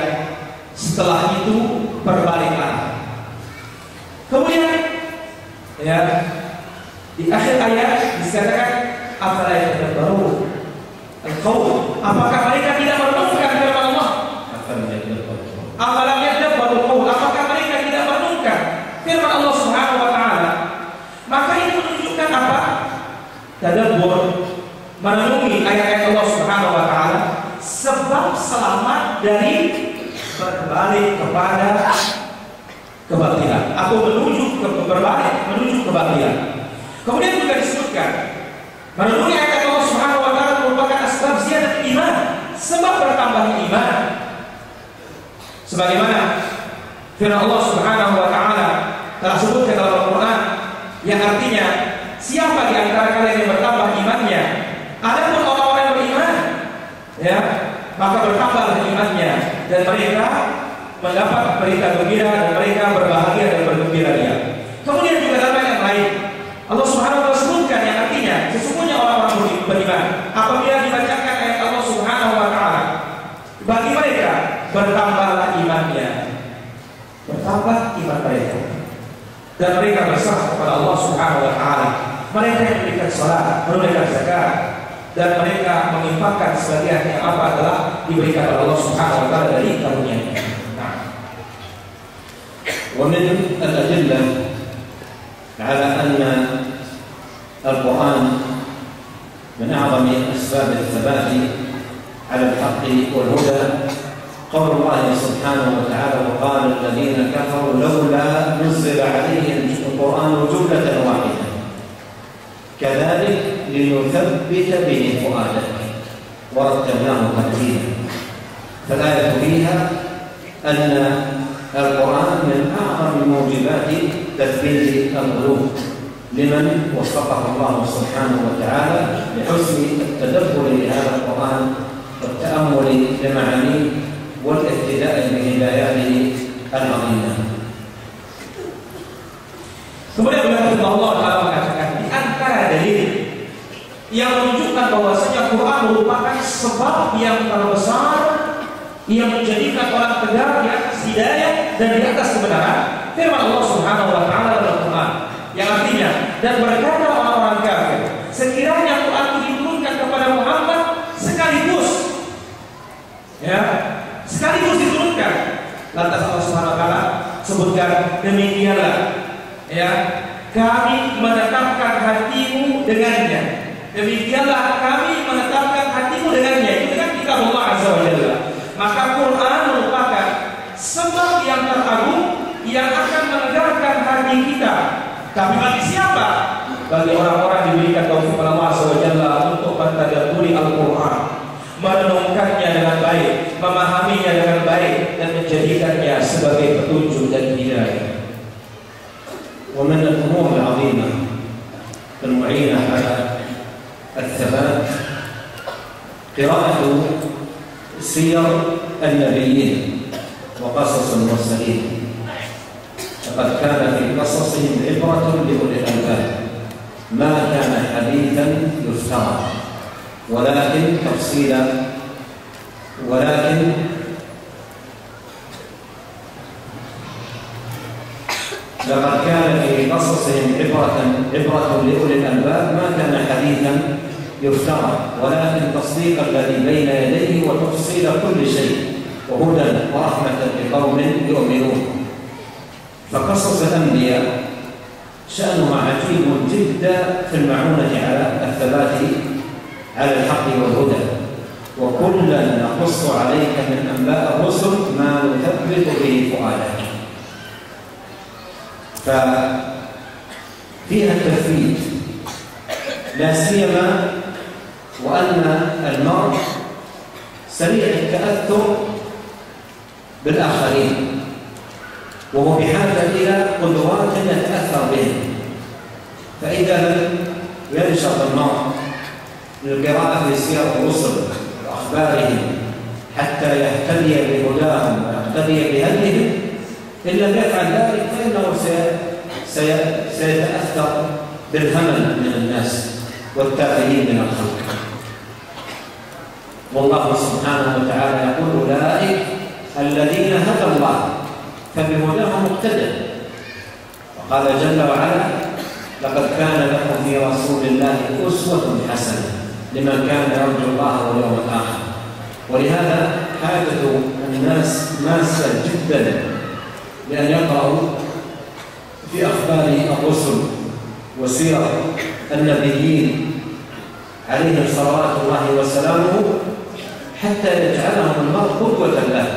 setelah itu berbalik arah. Kemudian ya di akhir ayat dikatakan afala yatadabbarun al-qaul, apakah mereka tidak merenungkan firman Allah? Afala yatadabbarun al-qaul, apakah mereka tidak merenungkan firman Allah Subhanahu wa taala? Maka ini menunjukkan apa? Tadabbur, merenungi ayat-ayat Allah Subhanahu wa taala sebab selamat dari berbalik kepada kebatilan atau menuju kebatilan. Kemudian juga disebutkan merenungi ayat Allah Subhanahu wa taala merupakan asbab ziyadat iman, sebab bertambahnya iman. Sebagaimana firman Allah Subhanahu wa taala telah sebutkan dalam Al-Quran yang artinya siapa di antara kalian yang bertambah imannya, adapun orang-orang yang beriman, ya, maka bertambah imannya dan mereka mendapat berita gembira dan mereka berbahagia dan bergembira dia. Kemudian juga dalam ayat yang lain Allah Subhanahu wa taala sebutkan yang artinya sesungguhnya orang-orang beriman apabila dibacakan ayat Allah Subhanahu wa taala bagi mereka bertambahlah imannya, bertambah iman mereka dan mereka berserah kepada Allah Subhanahu wa taala. Mereka yang memberikan salat, menunaikan zakat, dan mereka menginfakkan sebagian yang apa adalah diberikan oleh Allah Subhanahu wa taala dari karunia-Nya. ومن الأدلة على أن القرآن من أعظم أسباب الثبات على الحق والهدى قول الله سبحانه وتعالى وقال الذين كفروا لولا نزل عليه القرآن جملة واحدة كذلك لنثبت به فؤادك ورتلناه ترتيلا. فالآية فيها أن القرآن من أعظم موجبات تثبيت القلوب لمن وفقه الله سبحانه وتعالى لحسن التدبر لهذا القرآن والتأمل لمعانيه والاهتداء بهداياته العظيمة. Kemudian Allah Ta'ala mengatakan di antara dalil yang menunjukkan bahwasanya Quran merupakan sebab yang terbesar yang menjadikan orang tegak di atas hidayah dan di atas kebenaran, firman Allah Subhanahu wa Ta'ala dalam Quran yang artinya, dan berkata orang-orang kafir, sekiranya Quran itu diturunkan kepada Muhammad sekaligus diturunkan, lantas Allah Subhanahu wa Ta'ala sebutkan demikianlah ya, kami menetapkan hatimu dengannya. Demikianlah kami menetapkan hatimu dengannya. Itu kan kitab Allah Azza wa Jalla. Maka Quran merupakan sebab yang teragung yang akan menegakkan hati kita. Tapi bagi siapa? Bagi orang-orang diberikan taufik oleh Allah Azza wa Jalla untuk mentadabburi Al-Quran, merenungkannya dengan baik, memahaminya dengan baik, dan menjadikannya sebagai petunjuk dan hidayah. ومن الأمور العظيمة المعينة على الثبات قراءة سير النبيين وقصص المرسلين، فقد كان في قصصهم عبرة لأولي الألباب ما كان حديثا يفترى ولكن تفصيلا لقد كان في قصصهم عبرة لأولي الألباب ما كان حديثا يفترى ولكن تصديق الذي بين يديه وتفصيل كل شيء وهدى ورحمة لقوم يؤمنون. فقصص الأنبياء شأنها عجيب جدا في المعونة على الثبات على الحق والهدى، وكلا نقص عليك من أنباء الرسل ما نثبت به فؤادك. ففيها التثبيت لا سيما وأن المرء سريع التأثر بالآخرين وهو بحاجة إلى قدوات يتأثر بهم، فإذا لم ينشط المرء للقراءة في سير الرسل وأخبارهم حتى يهتدي بهداهم ويقتدي بهديهم، إن لم يفعل ذلك فإنه سيتأثر بالهمل من الناس والتافهين من الخلق. والله سبحانه وتعالى يقول أولئك الذين هدى الله فبهداهم مقتدى. وقال جل وعلا لقد كان لكم في رسول الله أسوة حسنة لمن كان يرجو الله واليوم الآخر. ولهذا حاجة الناس ماسة جدا لأن يقرأوا في أخبار الرسل وسير النبيين عليهم صلوات الله وسلامه حتى يجعلهم المرء قدوة له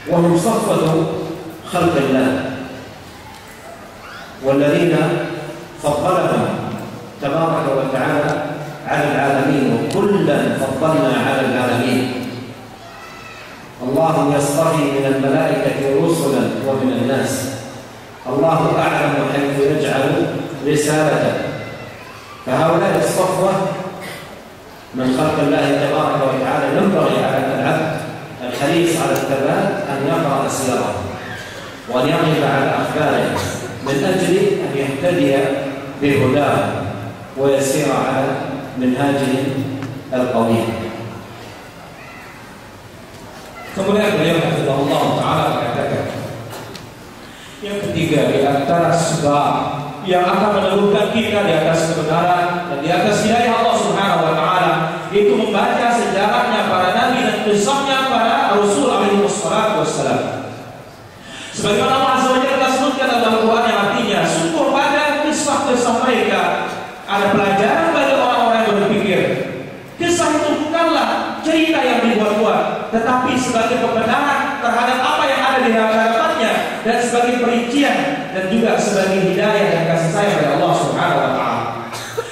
وهم صفوة خلق الله، والذين فضلهم تبارك وتعالى على العالمين، وكلا فضلنا على العالمين. الله يصطفي من الملائكة رسلا ومن الناس، الله أعلم حيث يجعل رسالته. فهؤلاء الصفوة من خلق الله تبارك وتعالى ينبغي على العبد الحريص على الثبات أن يقرأ سيرهم وأن يقف على أخبارهم من أجل أن يهتدي بهداهم ويسير على منهاجهم القويم. Kemudian beliau Allah Ta'ala mengatakan yang ketiga di antara sebab yang akan meneguhkan kita di atas kebenaran dan di atas hidayah Allah Subhanahu wa Ta'ala itu membaca sejarahnya para nabi dan kisahnya para rasul alaihi wassalatu wassalam. Sebagaimana Allah Azza wa Jalla sebutkan dalam Al-Quran yang artinya sungguh pada kisah-kisah mereka ada pelajaran bagi orang-orang yang berpikir. Kisah itu bukanlah cerita yang dibuat-buat, tetapi sebagai pembenaran terhadap apa yang ada di hadapannya dan sebagai perincian dan juga sebagai hidayah dan kasih sayang dari Allah Subhanahu wa Ta'ala.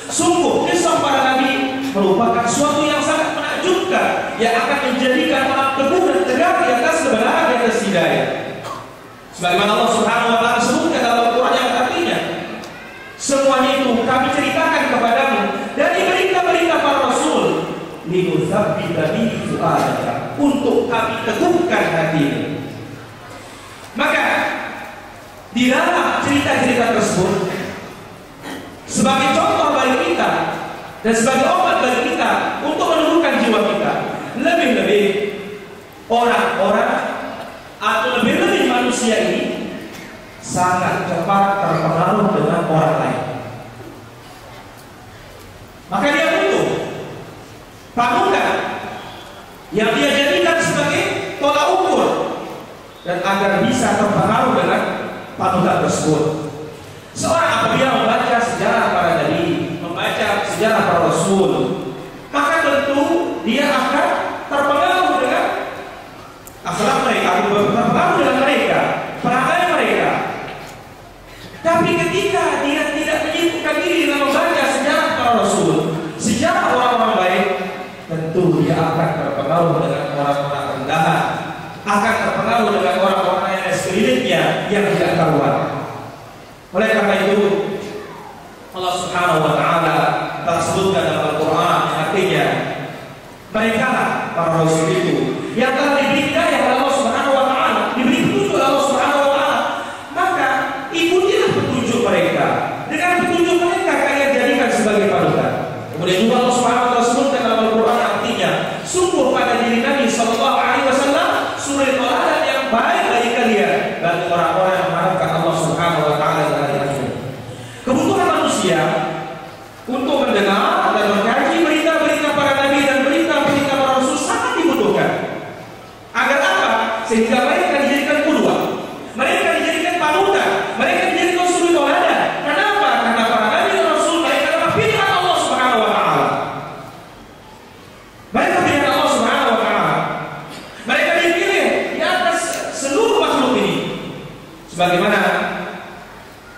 Sungguh kisah para nabi merupakan suatu yang sangat menakjubkan yang akan menjadikan orang teguh dan tegak di atas kebenaran dan atas hidayah. Sebagaimana Allah Subhanahu wa Ta'ala sebutkan dalam Al-Quran yang artinya linutsabbita bihi fu'adaka, untuk kami teguhkan hatimu. Maka di dalam cerita-cerita tersebut, sebagai contoh bagi kita dan sebagai obat bagi kita untuk menumbuhkan jiwa kita, lebih-lebih orang-orang atau lebih-lebih manusia ini sangat cepat terpengaruh dengan orang lain. Maka dia butuh panutan yang dia jadikan sebagai tolak ukur, dan agar bisa terpengaruh dengan panutan tersebut. Seorang apabila membaca sejarah para nabi, membaca sejarah para rasul, maka tentu dia akan terpengaruh dengan akhlak mereka, terpengaruh dengan mereka, perangai mereka. Tapi ketika dia tidak menyibukkan diri dengan membaca sejarah para rasul, sejarah orang-orang baik, tentu dia akan terpengaruh dengan orang-orang rendahan, akan terpengaruh dengan orang-orang yang sekelilingnya yang tidak karuan. Oleh karena itu, Allah Subhanahu wa Ta'ala telah sebutkan dalam Al-Quran, artinya mereka para rasul itu yang telah diberi hidayah oleh Allah Subhanahu wa Ta'ala, diberi petunjuk oleh Allah Subhanahu wa Ta'ala, maka ikutilah petunjuk mereka. Dengan petunjuk mereka kalian jadikan sebagai panutan. Kemudian juga Allah Subhanahu wa Ta'ala sebutkan dalam Al-Quran, artinya sungguh pada diri Nabi Sallallahu Alaihi Wasallam suri teladan yang baik bagi kalian, bagi orang-orang yang mengharapkan Allah Subhanahu wa Ta'ala dan hari akhir. Kebutuhan manusia untuk mendengar dan mengkaji berita-berita para nabi dan berita-berita para rasul sangat dibutuhkan. Agar apa? Sehingga mereka dijadikan qudwa, mereka dijadikan panutan, mereka dijadikan suri teladan. Kenapa? Karena para nabi dan rasul mereka adalah pilihan Allah Subhanahu wa Ta'ala. Mereka pilihan Allah Subhanahu wa Ta'ala. Mereka dipilih di atas seluruh makhluk ini. Sebagaimana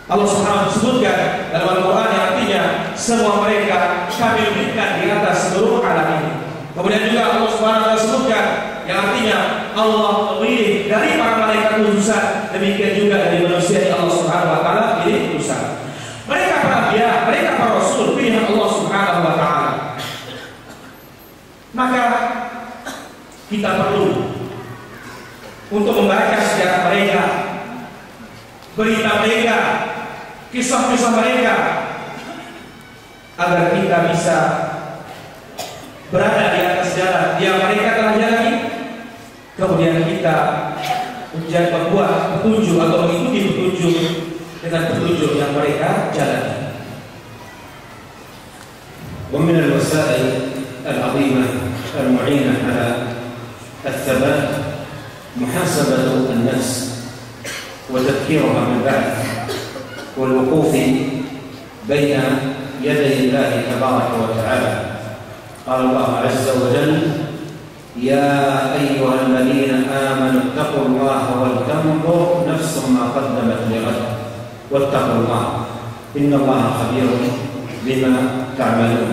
Allah Subhanahu wa Ta'ala sebutkan dalam Al-Quran yang artinya semua mereka kami berikan di atas seluruh alam ini. Kemudian juga Allah Subhanahu wa Ta'ala sebutkan yang artinya Allah memilih dari para malaikat utusan, demikian juga dari manusia yang Allah Subhanahu wa Ta'ala pilih utusan. Mereka para anbiya, mereka para rasul, pilihan Allah Subhanahu wa Ta'ala. Maka kita perlu untuk membaca sejarah mereka, berita mereka, kisah-kisah mereka, agar kita bisa berada di atas jalan yang mereka telah jalani. Kemudian kita menjadi membuat petunjuk atau mengikuti petunjuk dengan petunjuk yang mereka jalani. ومن الوسائل العظيمة المعينة على الثبات محاسبة النفس وتذكيرها بالبعث والوقوف بين يدي الله تبارك وتعالى. قال الله عز وجل: يا أيها الذين آمنوا اتقوا الله ولتنظر نفس ما قدمت لغد واتقوا الله إن الله خبير بما تعملون.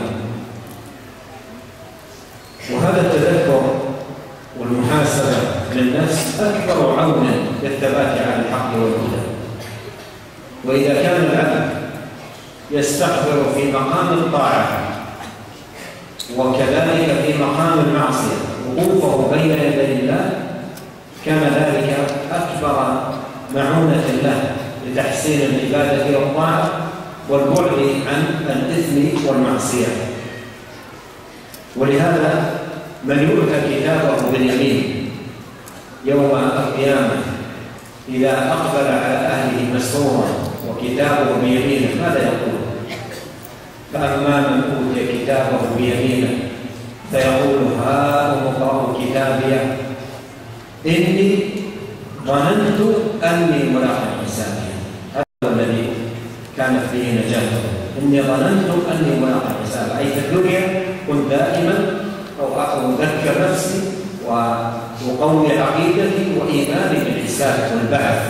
وهذا التذكر والمحاسبة للنفس أكبر عون للثبات على الحق والهدى. وإذا كان العبد يستغفر في مقام الطاعة وكذلك في مقام المعصية وقوفه بين يدي الله، كان ذلك أكبر معونة له لتحسين العبادة والطاعة والبعد عن الإثم والمعصية. ولهذا من يؤتى كتابه باليمين يوم القيامة إذا أقبل على أهله مسرورا وكتابه بيمينه ماذا يقول؟ فأما من أوتي كتابه بيمينه فيقول: هاؤم اقرءوا كتابي إني ظننت أني ملاق حسابي. هذا الذي كانت به نجاته، إني ظننت أني ملاق حسابي. أي في الدنيا كنت دائما أو أذكر نفسي وأقوي عقيدتي وإيماني بالحساب والبعث،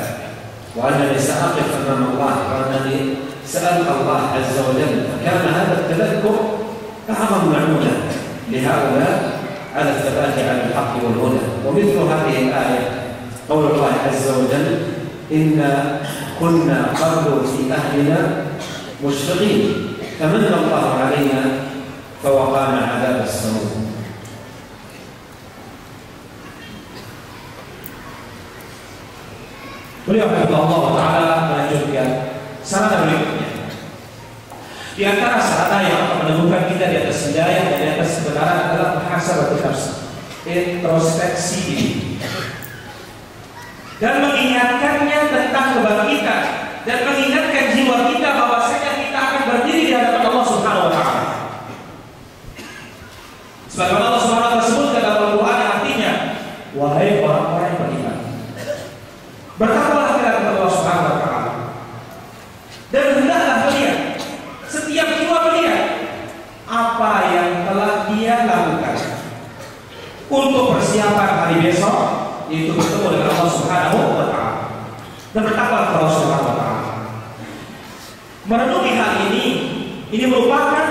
وأنني سأقف أمام الله وأنني سألقى الله عز وجل. فكان هذا التذكر أعظم معونة لهؤلاء على الثبات على الحق والهدى. ومثل هذه الآية قول الله عز وجل: إنا كنا قبل في أهلنا مشفقين فمن الله علينا فوقانا عذاب السموم. Beliau Allah Ta'ala melanjutkan sarana berikutnya. Di antara sarana yang akan menemukan kita di atas hidayah dan di atas kebenaran adalah muhasabatul nafs, introspeksi diri, dan mengingatkannya tentang kebangkitan dan mengingatkan jiwa kita bahwasanya kita akan berdiri di hadapan Allah Subhanahu wa Ta'ala. Sebagaimana Allah Subhanahu wa Ta'ala sebutkan dalam Al-Qur'an yang artinya, wahai orang-orang yang beriman, bertakwalah kepada Allah Subhanahu wa Ta'ala, dan hendaklah melihat, setiap jiwa melihat apa yang telah dia lakukan untuk persiapan hari besok, yaitu bertemu dengan Allah Subhanahu wa Ta'ala, dan bertakwa kepada Allah Subhanahu wa Ta'ala. Merenungi hal ini merupakan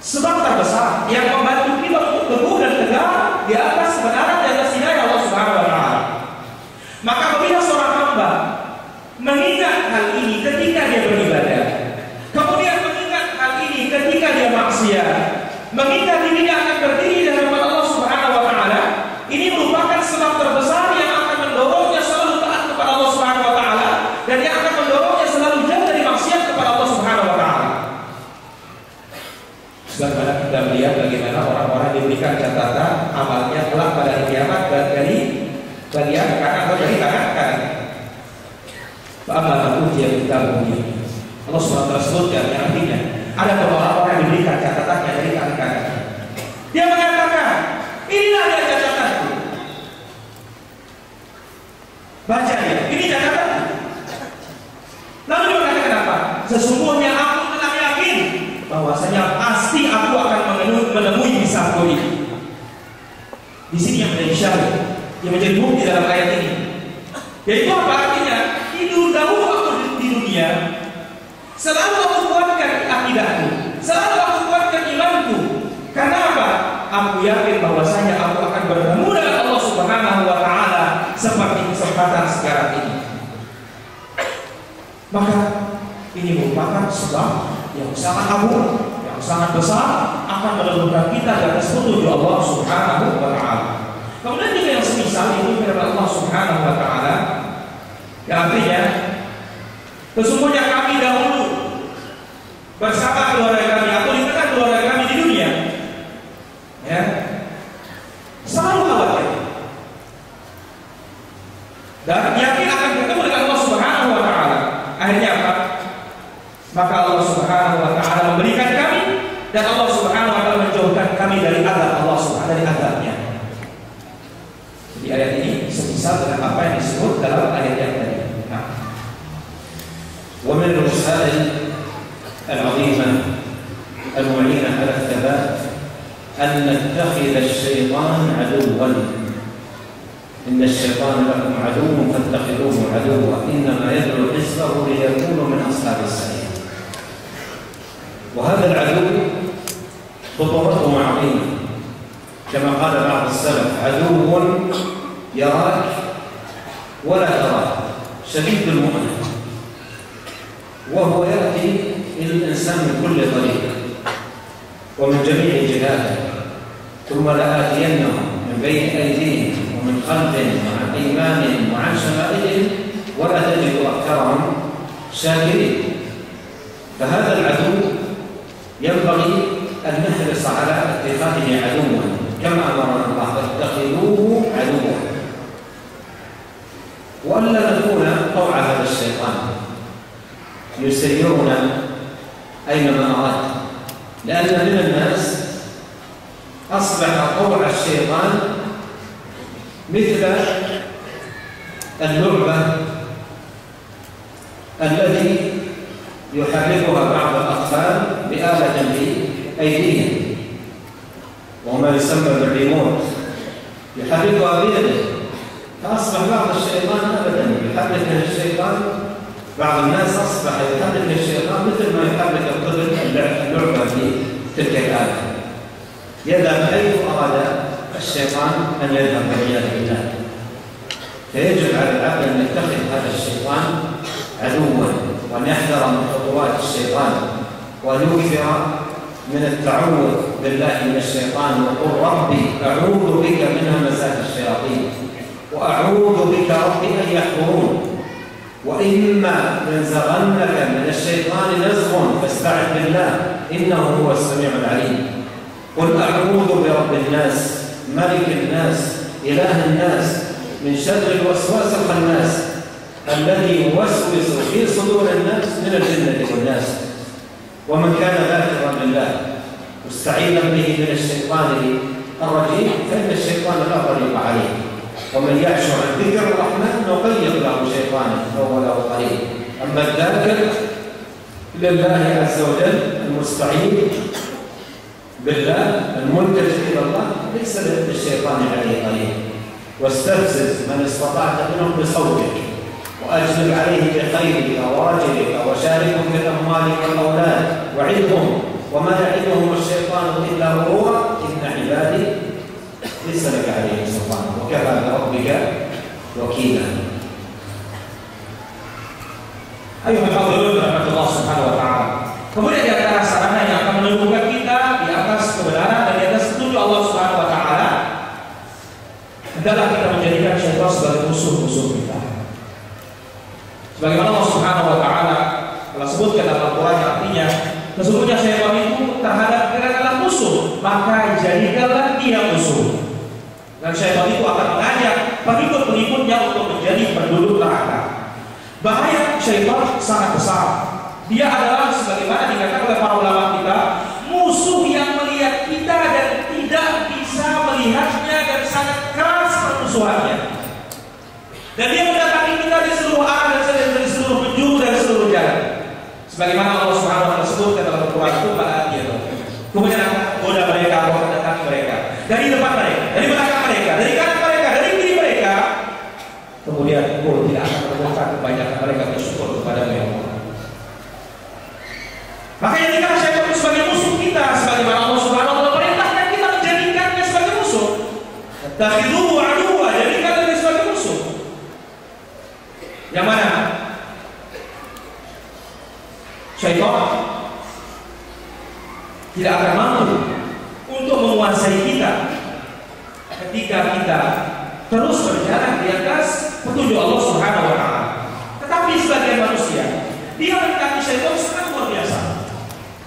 sebab terbesar yang membantu kita untuk teguh dan tegak di atas kebenaran dan atas hidayah Allah Subhanahu wa Ta'ala. Maka apabila seorang hamba mengingat hal ini ketika dia beribadah, kemudian mengingat hal ini ketika dia maksiat, mengingat dirinya akan berdiri di hadapan Allah Subhanahu wa Ta'ala, ini merupakan sebab terbesar yang akan mendorongnya selalu taat kepada Allah Subhanahu wa Ta'ala, dan yang akan mendorongnya selalu jauh dari maksiat kepada Allah Subhanahu wa Ta'ala. Sebagaimana kita melihat bagaimana orang-orang diberikan catatan amalnya kelak pada hari kiamat dari bagian kanan atau dari tangan kanan. Fa'amma utiya kitabahu biyaminih. Allah Subhanahu wa Ta'ala sebutkan yang artinya ada orang-orang yang diberikan catatannya dari tangan kanan. Dia mengatakan, inilah dia catatanku. Baca ya, ini catatanku. Lalu dia mengatakan apa? Sesungguhnya aku telah yakin bahwasanya pasti aku akan menemui hisabku ini. Di sini yang menjadi syahid, yang menjadi bukti dalam ayat ini, yaitu apa artinya? Dahulu waktu di dunia selalu aku kuatkan akidahku, selalu aku kuatkan imanku. Karena apa? Aku yakin bahwasanya aku akan bertemu dengan Allah Subhanahu wa Ta'ala seperti kesempatan sekarang ini. Maka ini merupakan sebab yang sangat agung, yang sangat besar, akan menemukan kita di atas petunjuk Allah Subhanahu wa Ta'ala. Kemudian juga yang semisal itu firman Allah Subhanahu wa Ta'ala yang artinya, sesungguhnya kami dahulu bersama keluarga kami atau di tengah keluarga kami di dunia, ya, selalu khawatir dan yakin akan bertemu dengan Allah Subhanahu wa Ta'ala. Akhirnya apa? Maka Allah Subhanahu wa Ta'ala memberikan kami, dan Allah Subhanahu wa Ta'ala menjauhkan kami dari azab Allah Subhanahu, dari azabnya. Di ayat ini semisal dengan apa yang disebut dalam ayat yang tadi. ومن الرسائل العظيمة المعينة على الثبات أن نتخذ الشيطان عدوا. إن الشيطان لكم عدو فاتخذوه عدوا إنما يدعو حزبه ليكونوا من أصحاب السعير. وهذا العدو خطورته عظيمة كما قال بعض السلف: عدو يراك ولا تراك شديد المؤنة، وهو يأتي إلى الإنسان من كل طريق ومن جميع جهاته، ثم لآتينهم من بين أيديهم ومن خلفهم وعن أيمانهم وعن شمائلهم ولا تجد أكثرهم شاكرين. فهذا العدو ينبغي أن نحرص على اتخاذه عدوا كما أمرنا الله: فاتخذوه عدوا، وألا نكون طوع هذا الشيطان يسيرنا أينما أراد، لأن من الناس أصبح طوع الشيطان مثل اللعبة التي يحركها بعض الأطفال بآلة بأيديهم، وما يسمى بالريموت، يحركها بيده، فأصبح بعض الشيطان أبدا يحرك الشيطان، بعض الناس أصبح يحرك الشيطان مثل ما يحرك الطفل اللعبة في تلك الآلة، يذهب حيث أراد الشيطان أن يذهب والعياذ بالله. فيجب على العبد أن يتخذ هذا الشيطان عدوا، وأن يحذر من خطوات الشيطان، وأن يكثر من التعوذ بالله من الشيطان، وقل ربي أعوذ بك من همزات الشياطين، وأعوذ بك ربي أن يحضرون. Wa imma yanzaghannaka min asy-syaitani nazghun fasta'idz billah innahu huwas samii'ul 'aliim. Qul a'udzu birabbin nas, malikin nas, ilahin nas, min syarril waswasil khannas alladzi yuwaswisu fi sudurin nas min al-jinnati wan nas. Wa man kana dhakiran lillah musta'inan bihi min asy-syaitani الرجيم فإن الشيطان لا طريق عليه ومن يعش عن ذكر الرحمن نقيض له شيطانا فهو له قريب. أما الذاكر لله عز وجل المستعين بالله الملتجئ إلى الله ليس للشيطان عليه قريب. واستفزز من استطعت منهم بصوتك وأجلب عليه بخيرك وراجلك وشاركهم في الأموال والأولاد وعدهم وما يعدهم الشيطان إلا غرورا إن عبادي ليس لك عليهم سلطان وكفى بربك وكيلا. Ayuhal hadirin rahmatullah subhanahu wa ta'ala. Kemudian di antara sarana yang akan menumbuhkan kita di atas kebenaran dan di atas petunjuk Allah subhanahu wa ta'ala adalah kita menjadikan syaitan sebagai musuh-musuh kita. Sebagaimana Allah subhanahu wa ta'ala telah sebutkan dalam Al-Quran yang artinya sesungguhnya syaitan itu terhadap kita adalah musuh, maka jadikanlah dia musuh. Dan syaitan itu akan mengajak pengikut-pengikutnya untuk menjadi penduduk neraka. Bahaya syaitan sangat besar. Dia adalah sebagaimana dikatakan oleh para ulama kita, musuh yang melihat kita dan tidak bisa melihatnya dan sangat keras permusuhannya. Dan dia mendatangi kita di seluruh arah dan dari seluruh penjuru dan seluruh jalan. Sebagaimana Allah Subhanahu wa taala sebutkan dalam Al-Qur'an itu pada dia. Kemudian akan goda mereka, akan mendatangi mereka dari depan mereka, dari belakang mereka, dari kanan mereka, dari kiri mereka. Kemudian tidak akan menemukan kebanyakan mereka bersyukur kepada Allah. Makanya jika syaitan itu sebagai musuh kita, sebagaimana Allah Subhanahu wa taala perintahkan kita menjadikannya sebagai musuh. Takhiduhu aduwwa, jadikan dia sebagai musuh. Yang mana? Syaitan tidak akan mampu untuk menguasai kita ketika kita terus berjalan di atas petunjuk Allah Subhanahu wa taala. Tetapi sebagian manusia, dia mendekati syaitan sangat luar biasa.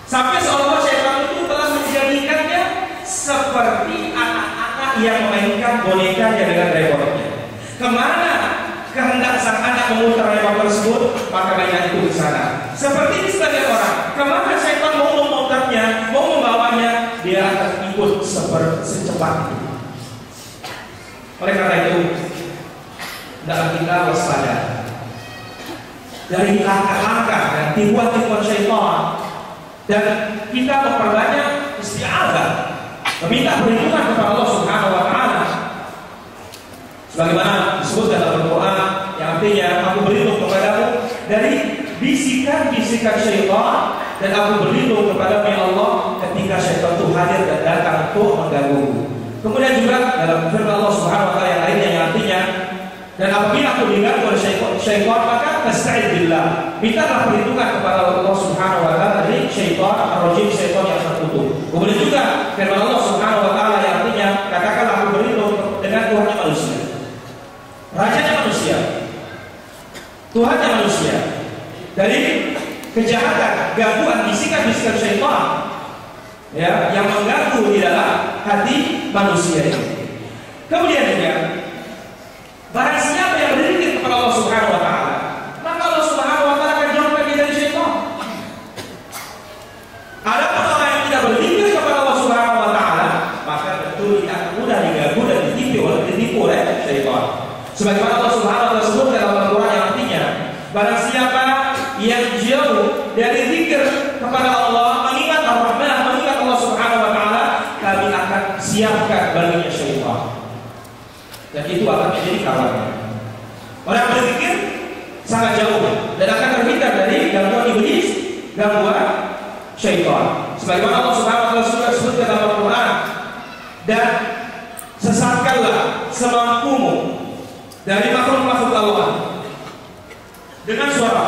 Sampai seolah-olah syaitan itu telah menjadikannya seperti anak-anak yang memainkan bonekanya dengan remote-nya. Kemana kehendak sang anak memutar remote tersebut, maka mainan itu ke sana. Seperti ini sebagian orang, kemana syaitan mau memutarnya, mau membawanya, dia akan ikut secepat itu. Oleh karena itu, dalam kita waspada dari langkah-langkah dan tipuan-tipuan syaitan, dan kita memperbanyak isti'adzah, meminta perlindungan kepada Allah Subhanahu wa taala. Sebagaimana disebutkan dalam Al-Qur'an yang artinya aku berlindung kepadamu dari bisikan-bisikan syaitan dan aku berlindung kepadamu ya Allah ketika syaitan itu hadir dan datang untuk mengganggu. Kemudian juga dalam firman Allah Subhanahu wa taala yang lainnya yang artinya dan apabila aku diganggu oleh syaitan maka fasta'idz billah, mintalah perlindungan kepada Allah Subhanahu wa taala dari syaitan ar-rajim, syaitan yang terkutuk. Kemudian juga firman Allah Subhanahu wa taala yang artinya katakanlah aku berlindung dengan Tuhan manusia, rajanya manusia, Tuhannya manusia, dari kejahatan, gangguan, bisikan-bisikan syaitan ya, yang mengganggu di dalam hati manusia ini. Kemudian juga barang siapa yang berzikir kepada Allah Subhanahu wa taala, maka Allah Subhanahu wa taala akan jauhkan dia dari syaitan. Adapun orang yang tidak berzikir kepada Allah Subhanahu wa taala, maka betul dia akan mudah diganggu dan ditipu oleh syaitan. Sebagaimana Allah Subhanahu wa taala sebutkan dalam Al-Qur'an yang artinya, barang siapa yang jauh dari zikir kepada Allah, mengingat Ar-Rahman, mengingat Allah Subhanahu wa taala, kami akan siapkan baginya syaitan. Dan itu akan menjadi kawannya. Orang yang berzikir sangat jauh dan akan terhindar dari gangguan iblis, gangguan syaitan. Sebagaimana Allah Subhanahu wa taala sudah sebutkan dalam Al-Qur'an, dan sesatkanlah semampumu dari makhluk-makhluk Allah dengan suara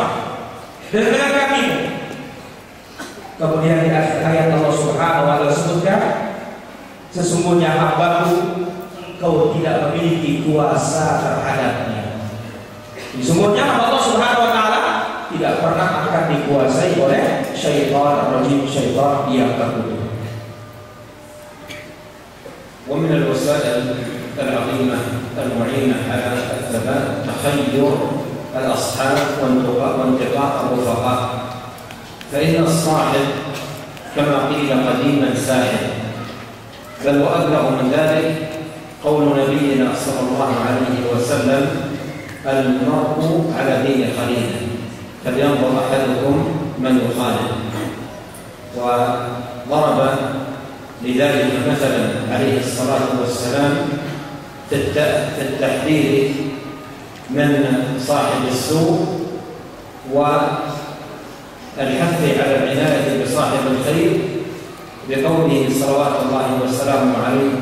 dan dengan kakimu. Kemudian di akhir ayat Allah Subhanahu wa taala sebutkan, sesungguhnya hambaku engkau tidak memiliki kuasa terhadapnya. Sesungguhnya Allah Subhanahu wa tidak pernah akan dikuasai oleh syaitan rajim, syaitan yang terkutuk. ومن الوسائل العظيمة المعينة على الثبات تخير الأصحاب وانتقاء الرفقاء، فإن الصاحب كما قيل قديما ساحب، بل وأبلغ من ذلك قول نبينا صلى الله عليه وسلم: المرء على دين خليله فلينظر أحدكم من يخالف. وضرب لذلك مثلا عليه الصلاة والسلام في التحذير من صاحب السوء والحث على العناية بصاحب الخير بقوله صلوات الله وسلامه عليه: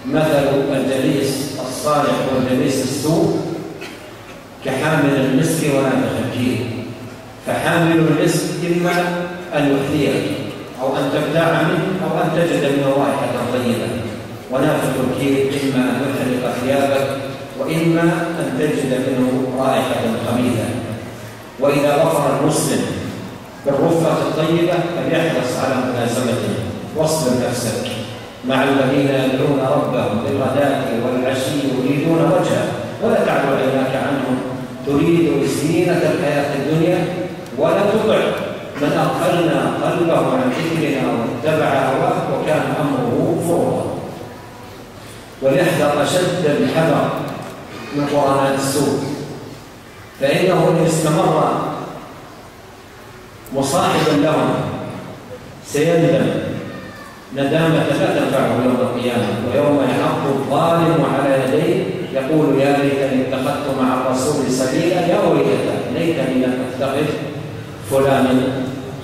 مثل الجليس الصالح والجليس السوء كحامل المسك ونافخ الكير، فحامل المسك إما أن يحذيك أو أن تبتاع منه أو أن تجد منه رائحة طيبة، ونافخ الكير إما أن يحرق ثيابك وإما أن تجد منه رائحة خبيثة. وإذا غفر المسلم بالرفقة الطيبة فليحرص على ملازمته واصبر نفسك مع الذين يدعون ربهم بالغداة والعشي يريدون وجهه ولا تعد عيناك عنهم تريد زينة الحياة الدنيا ولا تطع من أغفلنا قلبه عن ذكرنا واتبع هواه وكان أمره فرطا. وليحذر أشد الحذر من قرانات السوء، فإنه إن استمر مصاحبا لهم سيندم ندامة لا تنفعه يوم القيامة، ويوم يعض الظالم على يديه يقول: يا ليتني اتخذت مع الرسول سبيلا، يا ويلتى ليتني لم اتخذ فلانا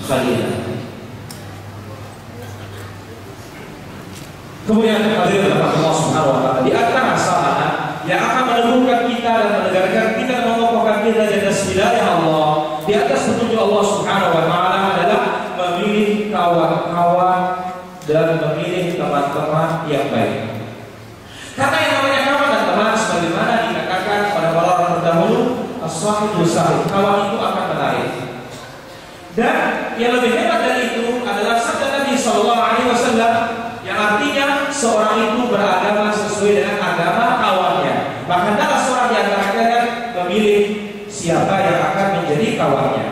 خليلا. Kemudian hadirin Allah Subhanahu wa taala, di antara masalah yang akan meneguhkan kita dan menegarkan kita dan mengokohkan kita di atas hidayah Allah, di atas petunjuk Allah Subhanahu wa taala adalah memilih kawan-kawan dan memilih teman-teman yang baik. Karena yang namanya kawan dan teman sebagaimana dikatakan pada para orang terdahulu, as-sahibul sahib, kawan itu akan menarik. Dan yang lebih hebat dari itu adalah sabda Nabi sallallahu alaihi wasallam yang artinya seorang itu beragama sesuai dengan agama kawannya. Bahkan salah seorang di antara kalian memilih siapa yang akan menjadi kawannya.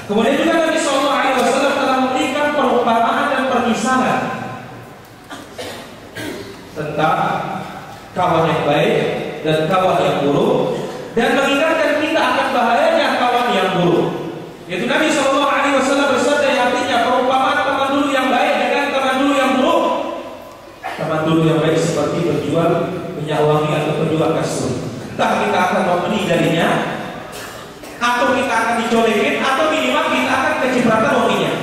Kemudian juga Nabi sallallahu alaihi wasallam telah memberikan perumpamaan dan permisalan tentang kawan yang baik dan kawan yang buruk, dan mengingatkan kita akan bahayanya kawan yang buruk. Yaitu Nabi sallallahu alaihi wasallam bersabda yang artinya perumpamaan teman dulu yang baik dengan teman dulu yang buruk. Teman dulu yang baik seperti penjual minyak wangi atau penjual kasur. Entah kita akan membeli darinya, atau kita akan dicolekin, atau minimal kita akan kecipratan wanginya.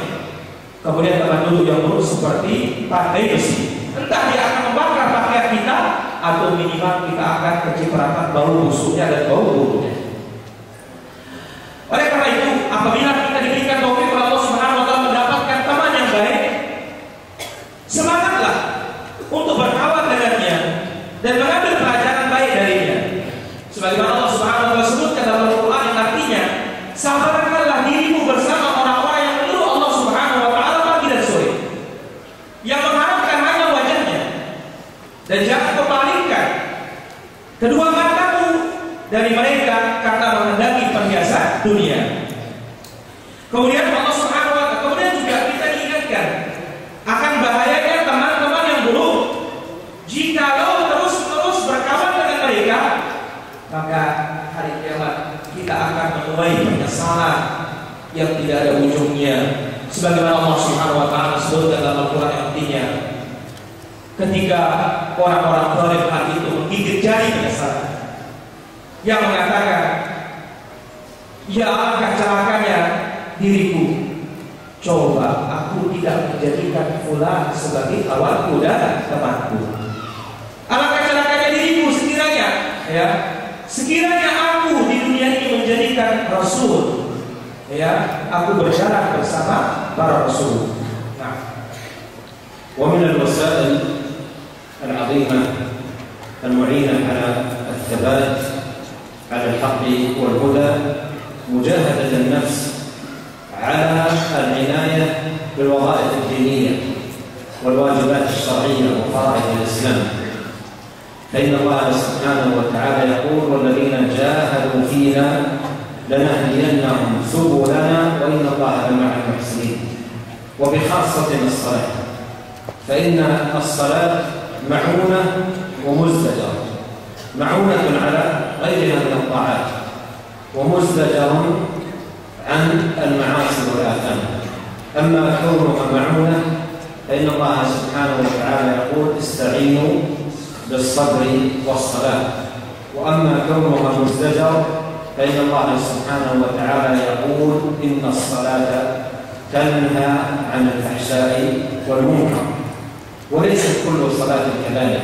Kemudian teman dulu yang buruk seperti pandai besi. Entah dia akan membakar pakaian kita, atau minimal kita akan kecipratan bau busuknya dan bau buruknya. Oleh karena itu, apabila kita diberikan taufik oleh Allah Subhanahu wa taala mendapatkan teman yang baik, semangatlah untuk berkawan dengannya dan mengambil pelajaran baik darinya. Sebagaimana Allah Subhanahu wa taala sebutkan dalam Al-Qur'an yang artinya, sabarkanlah dirimu bersama orang-orang yang menurut Allah Subhanahu wa taala pagi dan sore, yang mengharapkan hanya wajahnya, dan jangan kepalingkan kedua matamu dari mereka karena mengendangi perhiasan dunia. Kemudian Allah Subhanahu wa taala, kemudian juga kita diingatkan akan bahayanya teman-teman yang buruk. Jikalau terus-menerus berkawan dengan mereka, maka hari kiamat kita akan menuai penyesalan yang tidak ada ujungnya. Sebagaimana Allah Subhanahu wa taala sebutkan dalam Al-Qur'an yang artinya, ketika orang-orang zalim hati itu menggigit jari penyesalan, yang mengatakan, ya alangkah celakanya diriku, coba aku tidak menjadikan fulan sebagai kawanku dan temanku. Alangkah celakanya diriku sekiranya, ya, sekiranya aku di dunia ini menjadikan rasul, ya, aku berjalan bersama para rasul. Nah, wa min al-wasail al-'azimah al-mu'inah 'ala al-thabat 'ala al-haqq wal-huda mujahadat an-nafs العناية بالوظائف الدينية والواجبات الشرعية وفرائض الإسلام، فإن الله سبحانه وتعالى يقول: والذين جاهدوا فينا لنهدينهم سبلنا وإن الله لمع المحسنين. وبخاصة الصلاة، فإن الصلاة معونة ومزدجر، معونة على غيرها من الطاعات ومزدجر عن المعاصي والآثام. أما كونها معونة فإن الله سبحانه وتعالى يقول: استعينوا بالصبر والصلاة. وأما كونها مزدجر فإن الله سبحانه وتعالى يقول: إن الصلاة تنهى عن الفحشاء والمنكر. وليست كل صلاة كذلك،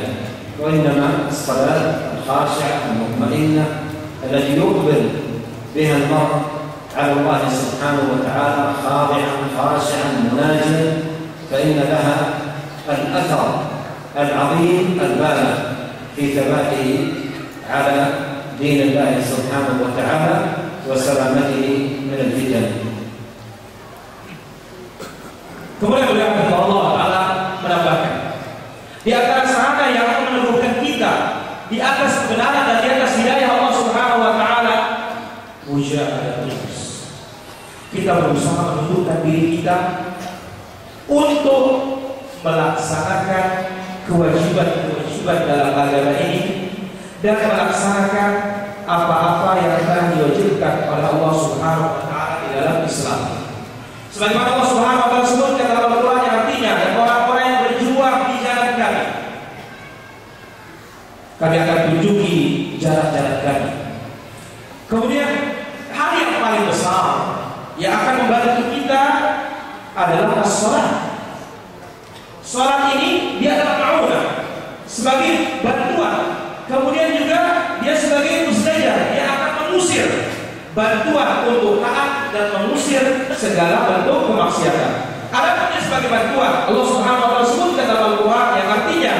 وإنما الصلاة الخاشعة المطمئنة التي يقبل بها المرء على الله سبحانه وتعالى خاضعا خاشعا مناجيا، فإن لها الأثر العظيم البالغ في ثباته على دين الله سبحانه وتعالى وسلامته من الفتن. Kemudian beliau Allah Ta'ala menambahkan, di antara sarana yang akan meneguhkan kita di atas kebenaran dan di atas hidayah Allah Subhanahu wa Ta'ala, mujahadah terus. Kita berusaha menundukkan diri kita untuk melaksanakan kewajiban-kewajiban dalam agama ini dan melaksanakan apa-apa yang telah diwajibkan oleh Allah Subhanahu wa Ta'ala di dalam Islam. Sebagaimana Allah Subhanahu wa Ta'ala sebutkan dalam Al-Quran, yang artinya orang-orang yang berjuang di jalan kami akan tunjuki jalan-jalan kami. Kemudian hal yang paling besar yang akan membantu kita adalah as-salat. Salat ini dia adalah ma'unah, sebagai bantuan. Kemudian juga dia sebagai mustajab, dia akan mengusir, bantuan untuk taat dan mengusir segala bentuk kemaksiatan. Adapun sebagai bantuan, Allah Subhanahu wa Ta'ala sebutkan dalam Al-Quran, yang artinya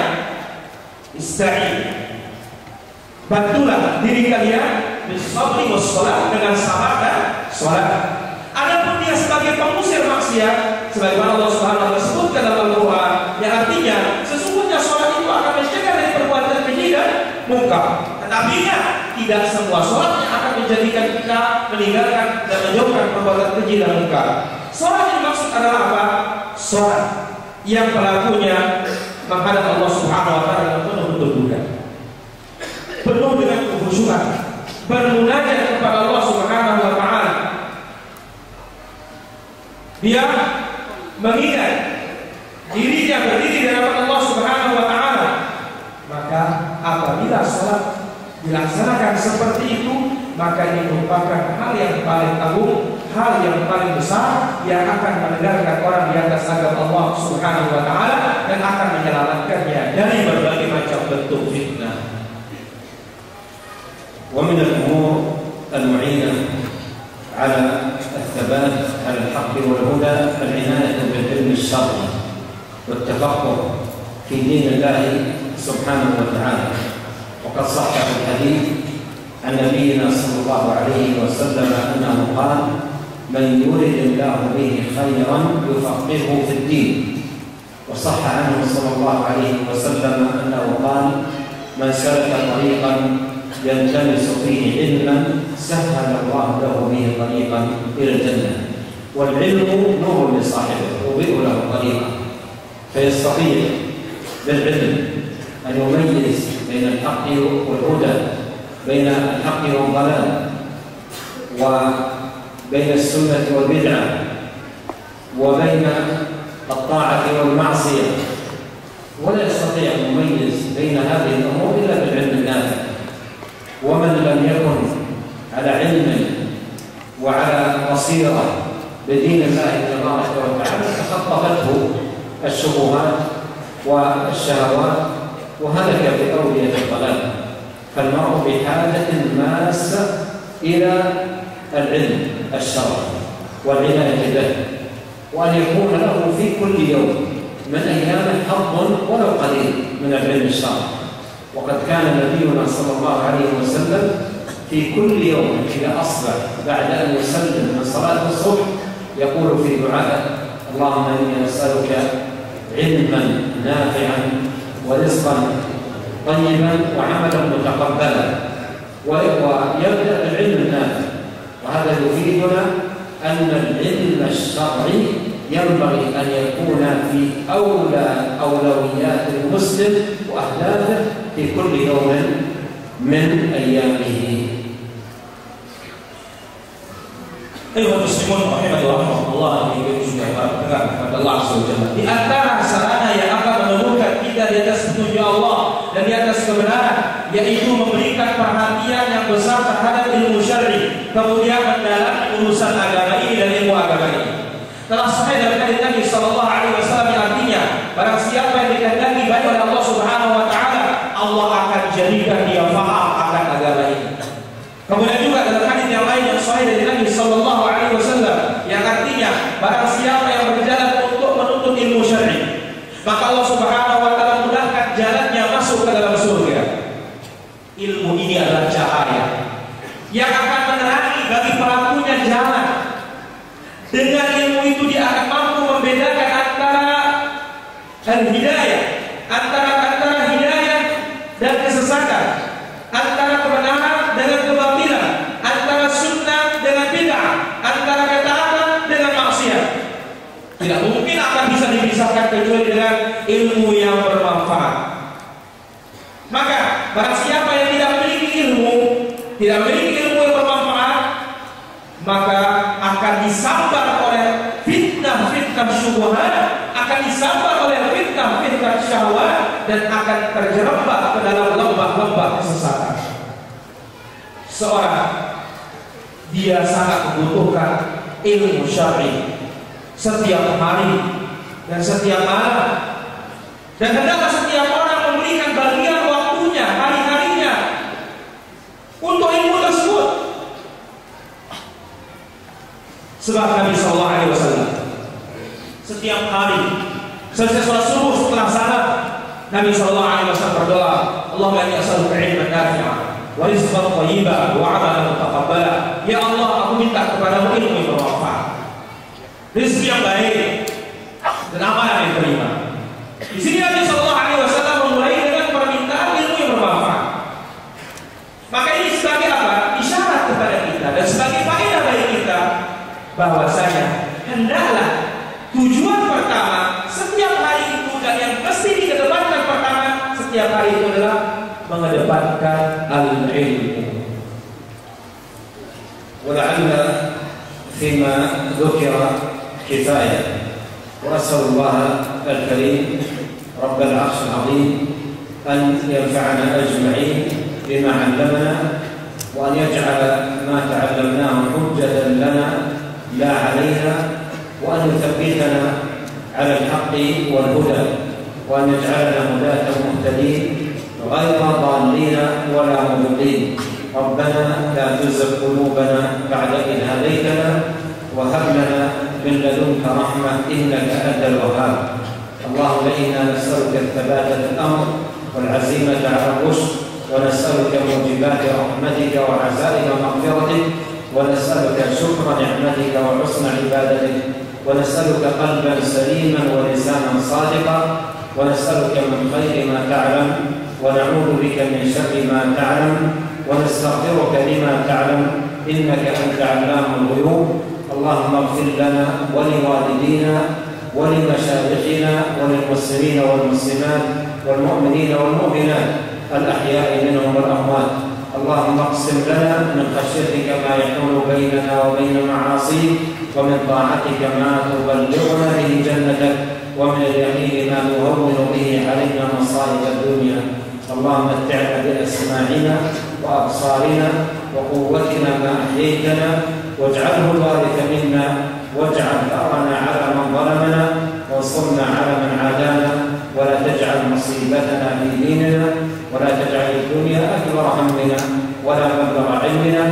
ista'in, bantulah diri kalian bisabri wassalah, dengan sabar dan salat. Adapun dia sebagai pengusir maksiat, sebagaimana Allah Subhanahu wa Ta'ala sebutkan dalam Al-Quran, yang artinya sesungguhnya salat itu akan mencegah dari perbuatan keji dan munkar. Tetapi tidak semua salat yang akan menjadikan kita meninggalkan dan menjauhkan perbuatan keji dan munkar. Salat yang dimaksud adalah apa? Salat yang pelakunya menghadap Allah Subhanahu wa Ta'ala dengan penuh ketundukan, penuh dengan kekhusyuan, bermunajat kepada Allah Subhanahu wa Ta'ala. Dia mengingat dirinya berdiri di hadapan Allah Subhanahu wa Ta'ala. Maka apabila salat dilaksanakan seperti itu, maka ini merupakan hal yang paling agung, hal yang paling besar yang akan menegakkan orang di atas agama Allah Subhanahu wa Ta'ala dan akan menyelamatkannya dari berbagai macam bentuk fitnah. Wa min al-umur al-mu'inah ala الثبات على الحق والهدى العناية بالعلم الشرعي والتفقه في دين الله سبحانه وتعالى. وقد صح في الحديث عن نبينا صلى الله عليه وسلم أنه قال: من يرد الله به خيرا يفقهه في الدين. وصح عنه صلى الله عليه وسلم أنه قال: من سلك طريقا يلتمس فيه علما سهل الله له به طريقا إلى الجنة. والعلم نور لصاحبه يضيء له طريقا، فيستطيع بالعلم أن يميز بين الحق والهدى، بين الحق والضلال، وبين السنة والبدعة، وبين الطاعة والمعصية، ولا يستطيع أن يميز بين هذه الأمور إلا بالعلم النافع. ومن لم يكن على علم وعلى بصيرة بدين الله تبارك وتعالى تخطفته الشبهات والشهوات وهلك بأودية الضلال. فالمرء بحاجة ماسة إلى العلم الشرعي والعناية به، وأن يكون له في كل يوم من أيامه حظ ولو قليل من العلم الشرعي. وقد كان نبينا صلى الله عليه وسلم في كل يوم إذا أصبح بعد أن يسلم من صلاة الصبح يقول في دعائه: اللهم إني أسألك علما نافعا ورزقا طيبا وعملا متقبلا. ويبدأ بالعلم النافع، وهذا يفيدنا أن العلم الشرعي ينبغي أن يكون في أولويات المسلم وأهدافه في كل يوم من أيامه. Ayuh muslimun rahimahullah, ini juga berpegang kepada Allah SWT. Di antara sarana yang akan menumbuhkan kita di atas petunjuk Allah dan di atas kebenaran, yaitu memberikan perhatian yang besar terhadap ilmu syar'i, kemudian mendalami urusan agama ini dan ilmu agama ini. Telah sahih dari hadis Nabi sallallahu alaihi wasallam yang artinya, barang siapa yang dikehendaki baik oleh Allah Subhanahu wa taala, Allah akan jadikan dia faham akan agama ini. Kemudian juga dalam hadis yang lain yang sahih dari Nabi sallallahu alaihi wasallam yang artinya, barang siapa yang berjalan untuk menuntut ilmu syar'i, maka Allah Subhanahu wa taala mudahkan jalannya masuk ke dalam surga. Ilmu ini adalah cahaya yang akan menerangi bagi pelakunya jalan. Dengan ilmu itu dia akan mampu membedakan antara al-hidayah, antara hidayah dan kesesatan, antara kebenaran dengan kebatilan, antara sunnah dengan bid'ah, antara ketaatan dengan maksiat. Tidak mungkin akan bisa dipisahkan kecuali dengan ilmu yang bermanfaat. Maka barang siapa yang tidak memiliki ilmu yang bermanfaat, maka akan disambar oleh fitnah-fitnah syubhat, akan disambar oleh fitnah-fitnah syahwat, dan akan terjerembab ke dalam lembah-lembah kesesatan. Seorang dia sangat membutuhkan ilmu syar'i setiap hari dan setiap malam, dan hendaklah setiap orang memberikan bagian waktunya, hari-harinya untuk ilmu tersebut. Sebab Nabi sallallahu alaihi wasallam setiap hari selesai sholat subuh setelah salat, Nabi sallallahu alaihi wasallam berdoa, Allahumma inni as'aluka ilman nafi'an wa rizqan thayyiban wa 'amalan mutaqabbala. Ya Allah, aku minta kepadamu ilmu yang bermanfaat, rezeki yang baik, dan amalan yang terima. Di sini Nabi sallallahu alaihi wasallam memulai dengan permintaan ilmu yang bermanfaat. Maka ini sebagai apa? Isyarat kepada kita dan sebagai faedah bagi kita bahwasanya hendaklah tujuan pertama setiap hari itu, dan yang mesti dikedepankan pertama setiap hari itu adalah mengedepankan al-ilmu. ولعل فيما ذكر كفاية، وأسأل الله الكريم رب العرش العظيم أن ينفعنا أجمعين بما علمنا، وأن يجعل ما تعلمناه حجة لنا لا علينا، وأن يثبتنا على الحق والهدى، وأن يجعلنا هداة مهتدين غير ضالين ولا مضلين. ربنا لا تزغ قلوبنا بعد إذ هديتنا وهب لنا من لدنك رحمة إنك أنت الوهاب. اللهم إنا نسألك الثبات في الأمر والعزيمة على الرشد، ونسألك موجبات رحمتك وعزائم مغفرتك، ونسألك شكر نعمتك وحسن عبادتك، ونسألك قلبا سليما ولسانا صادقا، ونسألك من خير ما تعلم، ونعوذ بك من شر ما تعلم، ونستغفرك لما تعلم، إنك أنت علام الغيوب. اللهم اغفر لنا ولوالدينا ولمشايخنا وللمسلمين والمسلمات والمؤمنين والمؤمنات الأحياء منهم والأموات. اللهم اقسم لنا من خشيتك ما يحول بيننا وبين معاصيك، ومن طاعتك ما تبلغنا به جنتك، ومن اليقين ما تهون به علينا مصائب الدنيا. اللهم متعنا بأسماعنا وأبصارنا وقوتنا ما أحييتنا، واجعله الوارث منا، واجعل ثأرنا على من ظلمنا، وانصرنا على من عادانا، ولا تجعل مصيبتنا في ديننا، ولا تجعل الدنيا أكبر همنا ولا مبلغ علمنا،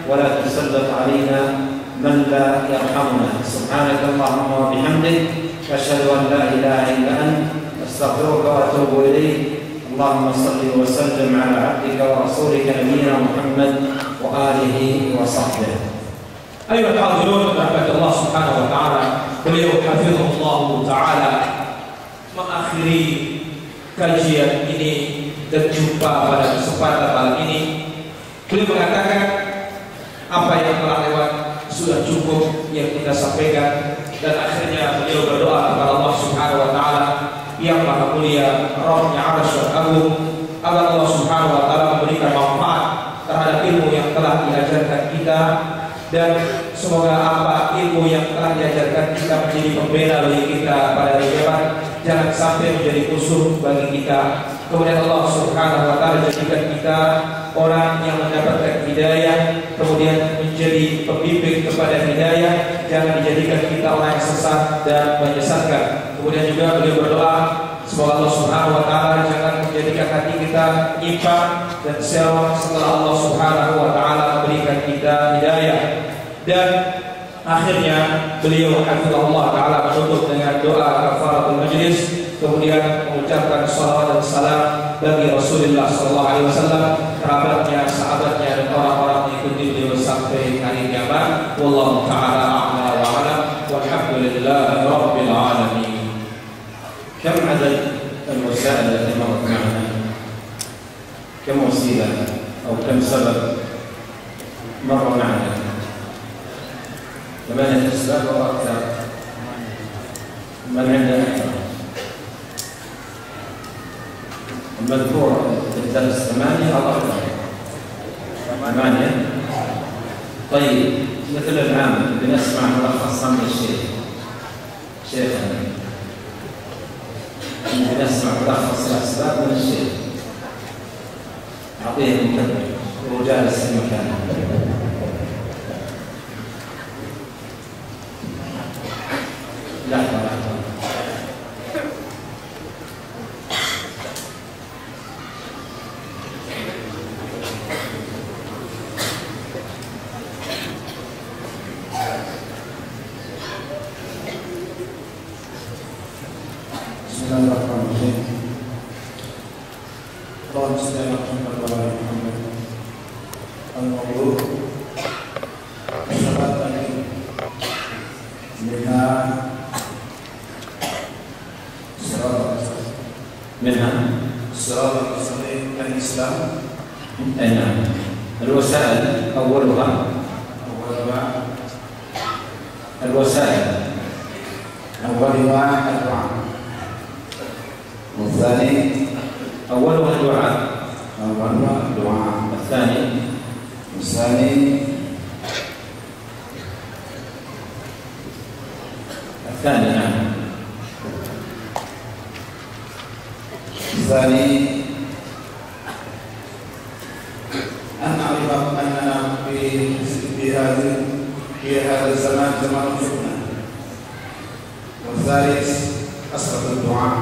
ولا تسلط علينا من لا يرحمنا. سبحانك اللهم وبحمدك، أشهد أن لا إله إلا أنت، أستغفرك وأتوب إليك. اللهم صل وسلم على عبدك ورسولك نبينا محمد وآله وصحبه. Ayo hadirin rahmat Allah Subhanahu wa taala, beliau hafizahullah taala mengakhiri kajian ini dan jumpa pada kesempatan malam ini. Beliau mengatakan apa yang telah lewat sudah cukup yang kita sampaikan, dan akhirnya beliau berdoa kepada Allah Subhanahu wa taala yang Maha Mulia, Rabbnya Arsyul Agung, agar Allah Subhanahu wa taala memberikan manfaat terhadap ilmu yang telah diajarkan kita, dan semoga apa ilmu yang telah diajarkan kita menjadi pembela bagi kita pada hari kiamat, jangan sampai menjadi musuh bagi kita. Kemudian Allah Subhanahu wa taala jadikan kita orang yang mendapatkan hidayah, kemudian menjadi pembimbing kepada hidayah, jangan dijadikan kita orang yang sesat dan menyesatkan. Kemudian juga beliau berdoa semoga Allah Subhanahu wa taala jangan menjadikan hati kita nyimpang dan serong setelah Allah Subhanahu wa taala memberikan kita hidayah. Dan akhirnya beliau hafizahullah taala menutup dengan doa kafaratul majlis, kemudian mengucapkan salawat dan salam bagi Rasulullah sallallahu alaihi wasallam, kerabatnya, sahabatnya, dan orang-orang mengikuti beliau sampai hari kiamat. Wallahu taala a'la wa a'lam, walhamdulillahi rabbil alamin. كم عدد الوسائل التي مرت معنا؟ كم وسيلة أو كم سبب مر معنا؟ 8 أسباب أو أكثر؟ من عنده أكثر؟ المذكور في الدرس 8 أو أكثر؟ 8. طيب مثل الآن بنسمع ملخصا من الشيخ شيخنا، نسمع ملخص الأسباب من الشيخ، أعطيه المكبر وجالس في مكانه. لحظة Bismillahirrahmanirrahim. Allahumma shalli ala Muhammad wa ala ali Muhammad. Al-mawdu' syabatan منها صراط المستقيم الإسلام. أي نعم. الوسائل أولها الوسائل أولها الدعاء، والثاني أولها الدعاء، الثاني نعم. الثاني أن نعرف أننا في هذا الزمان زمان فتنة. والثالث كثرة الدعاء.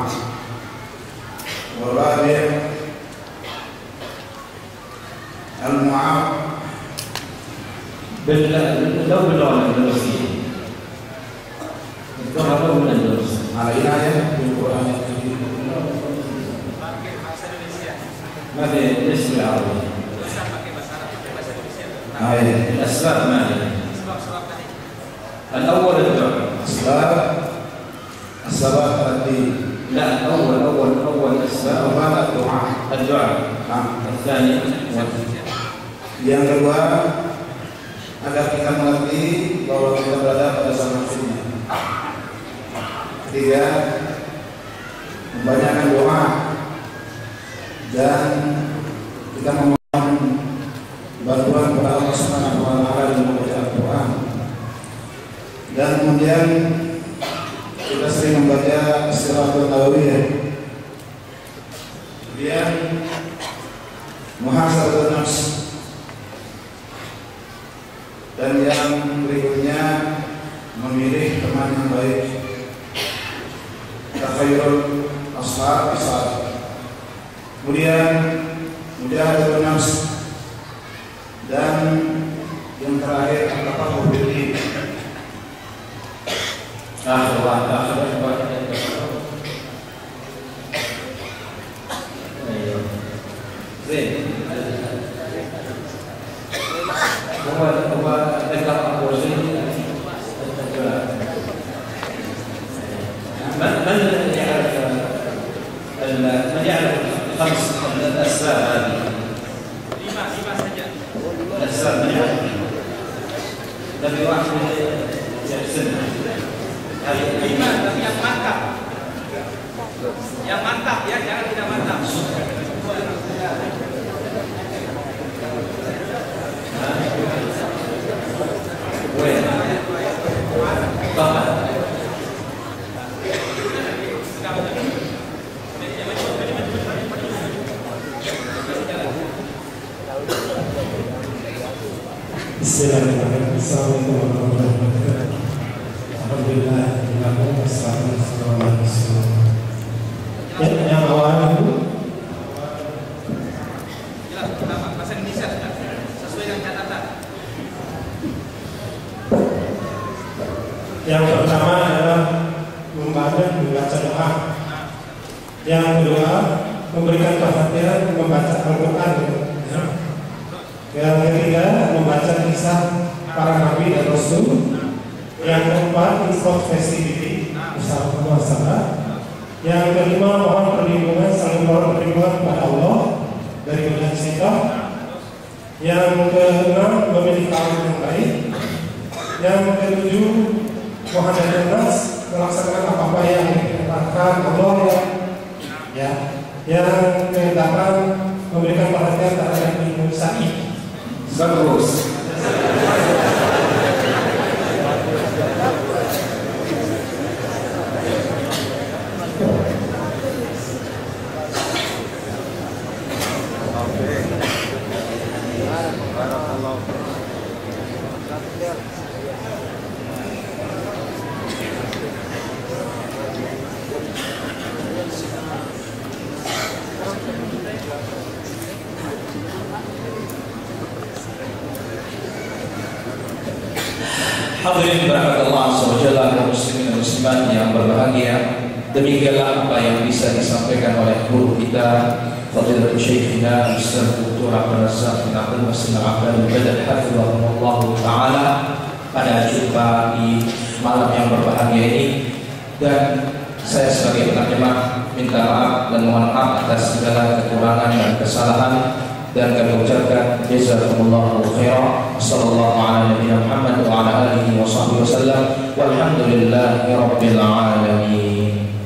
والرابع لو باللغة الأندلسية الظهر من الأندلس على عناية بالقرآن الكريم. ما في الاسم العربي. الأسباب ما هي؟ الأول الدعاء. أسباب الدين. لا أول أسباب الدعاء. الثاني yang kedua agar kita mengerti bahwa kita berada pada zaman sunnah. Ketiga, membanyakan doa dan kita memohon bantuan kepada Allah Subhanahu wa taala dalam membaca Al-Qur'an. Dan kemudian kita sering membaca Siratul Nawawiyah. Kemudian muhasabatun nafs. Dan yang berikutnya memilih teman yang baik. Takhayyurul ashab salih. Kemudian mujahadatun nafs, dan yang terakhir at-tafaqquh fid din. هو ذكر أبو زيد نجعل 5 الأسباب هذه 5 saja. الأسباب نجعل lebih واحد سنة هذه 5 tapi yang mantap. Yang mantap ya, jangan tidak mantap. وين؟ طبعا Bismillahirrahmanirrahim. Assalamualaikum warahmatullahi wabarakatuh. Alhamdulillah, wassalatu wassalamu ala Rasulillah. Yang awal itu Jelas pertama bahasa Indonesia sudah sesuai dengan catatan. yang pertama adalah membaca doa. Yang kedua memberikan perhatian membaca Al-Quran. Yang ketiga membaca kisah para nabi dan rasul. Yang keempat introspeksi diri bersama muhasabah. Yang kelima mohon perlindungan, saling mohon perlindungan kepada Allah dari godaan syaitan. Yang keenam memiliki akhlak yang baik. Yang ketujuh mohon dari nas melaksanakan apa-apa yang diperintahkan Allah ya. Yang kedelapan memberikan perhatian terhadap ilmu syar'i. bagus. Hadirin barakallahu azza wa jalla kaum muslimin dan muslimat yang berbahagia. Demikianlah apa yang bisa disampaikan oleh guru kita Fadilatul Syekhina Ustaz Dr. Abdul Razak bin Abdul Muhsin Al-Abbad Badal hafizahullah taala pada jumpa di malam yang berbahagia ini. Dan saya sebagai penerjemah minta maaf dan mohon maaf atas segala kekurangan dan kesalahan, dan kami ucapkan jazakumullahu khairan. Sallallahu ala nabiyina Muhammad wa ala alihi wa sahbihi wasallam. Walhamdulillahi rabbil alamin.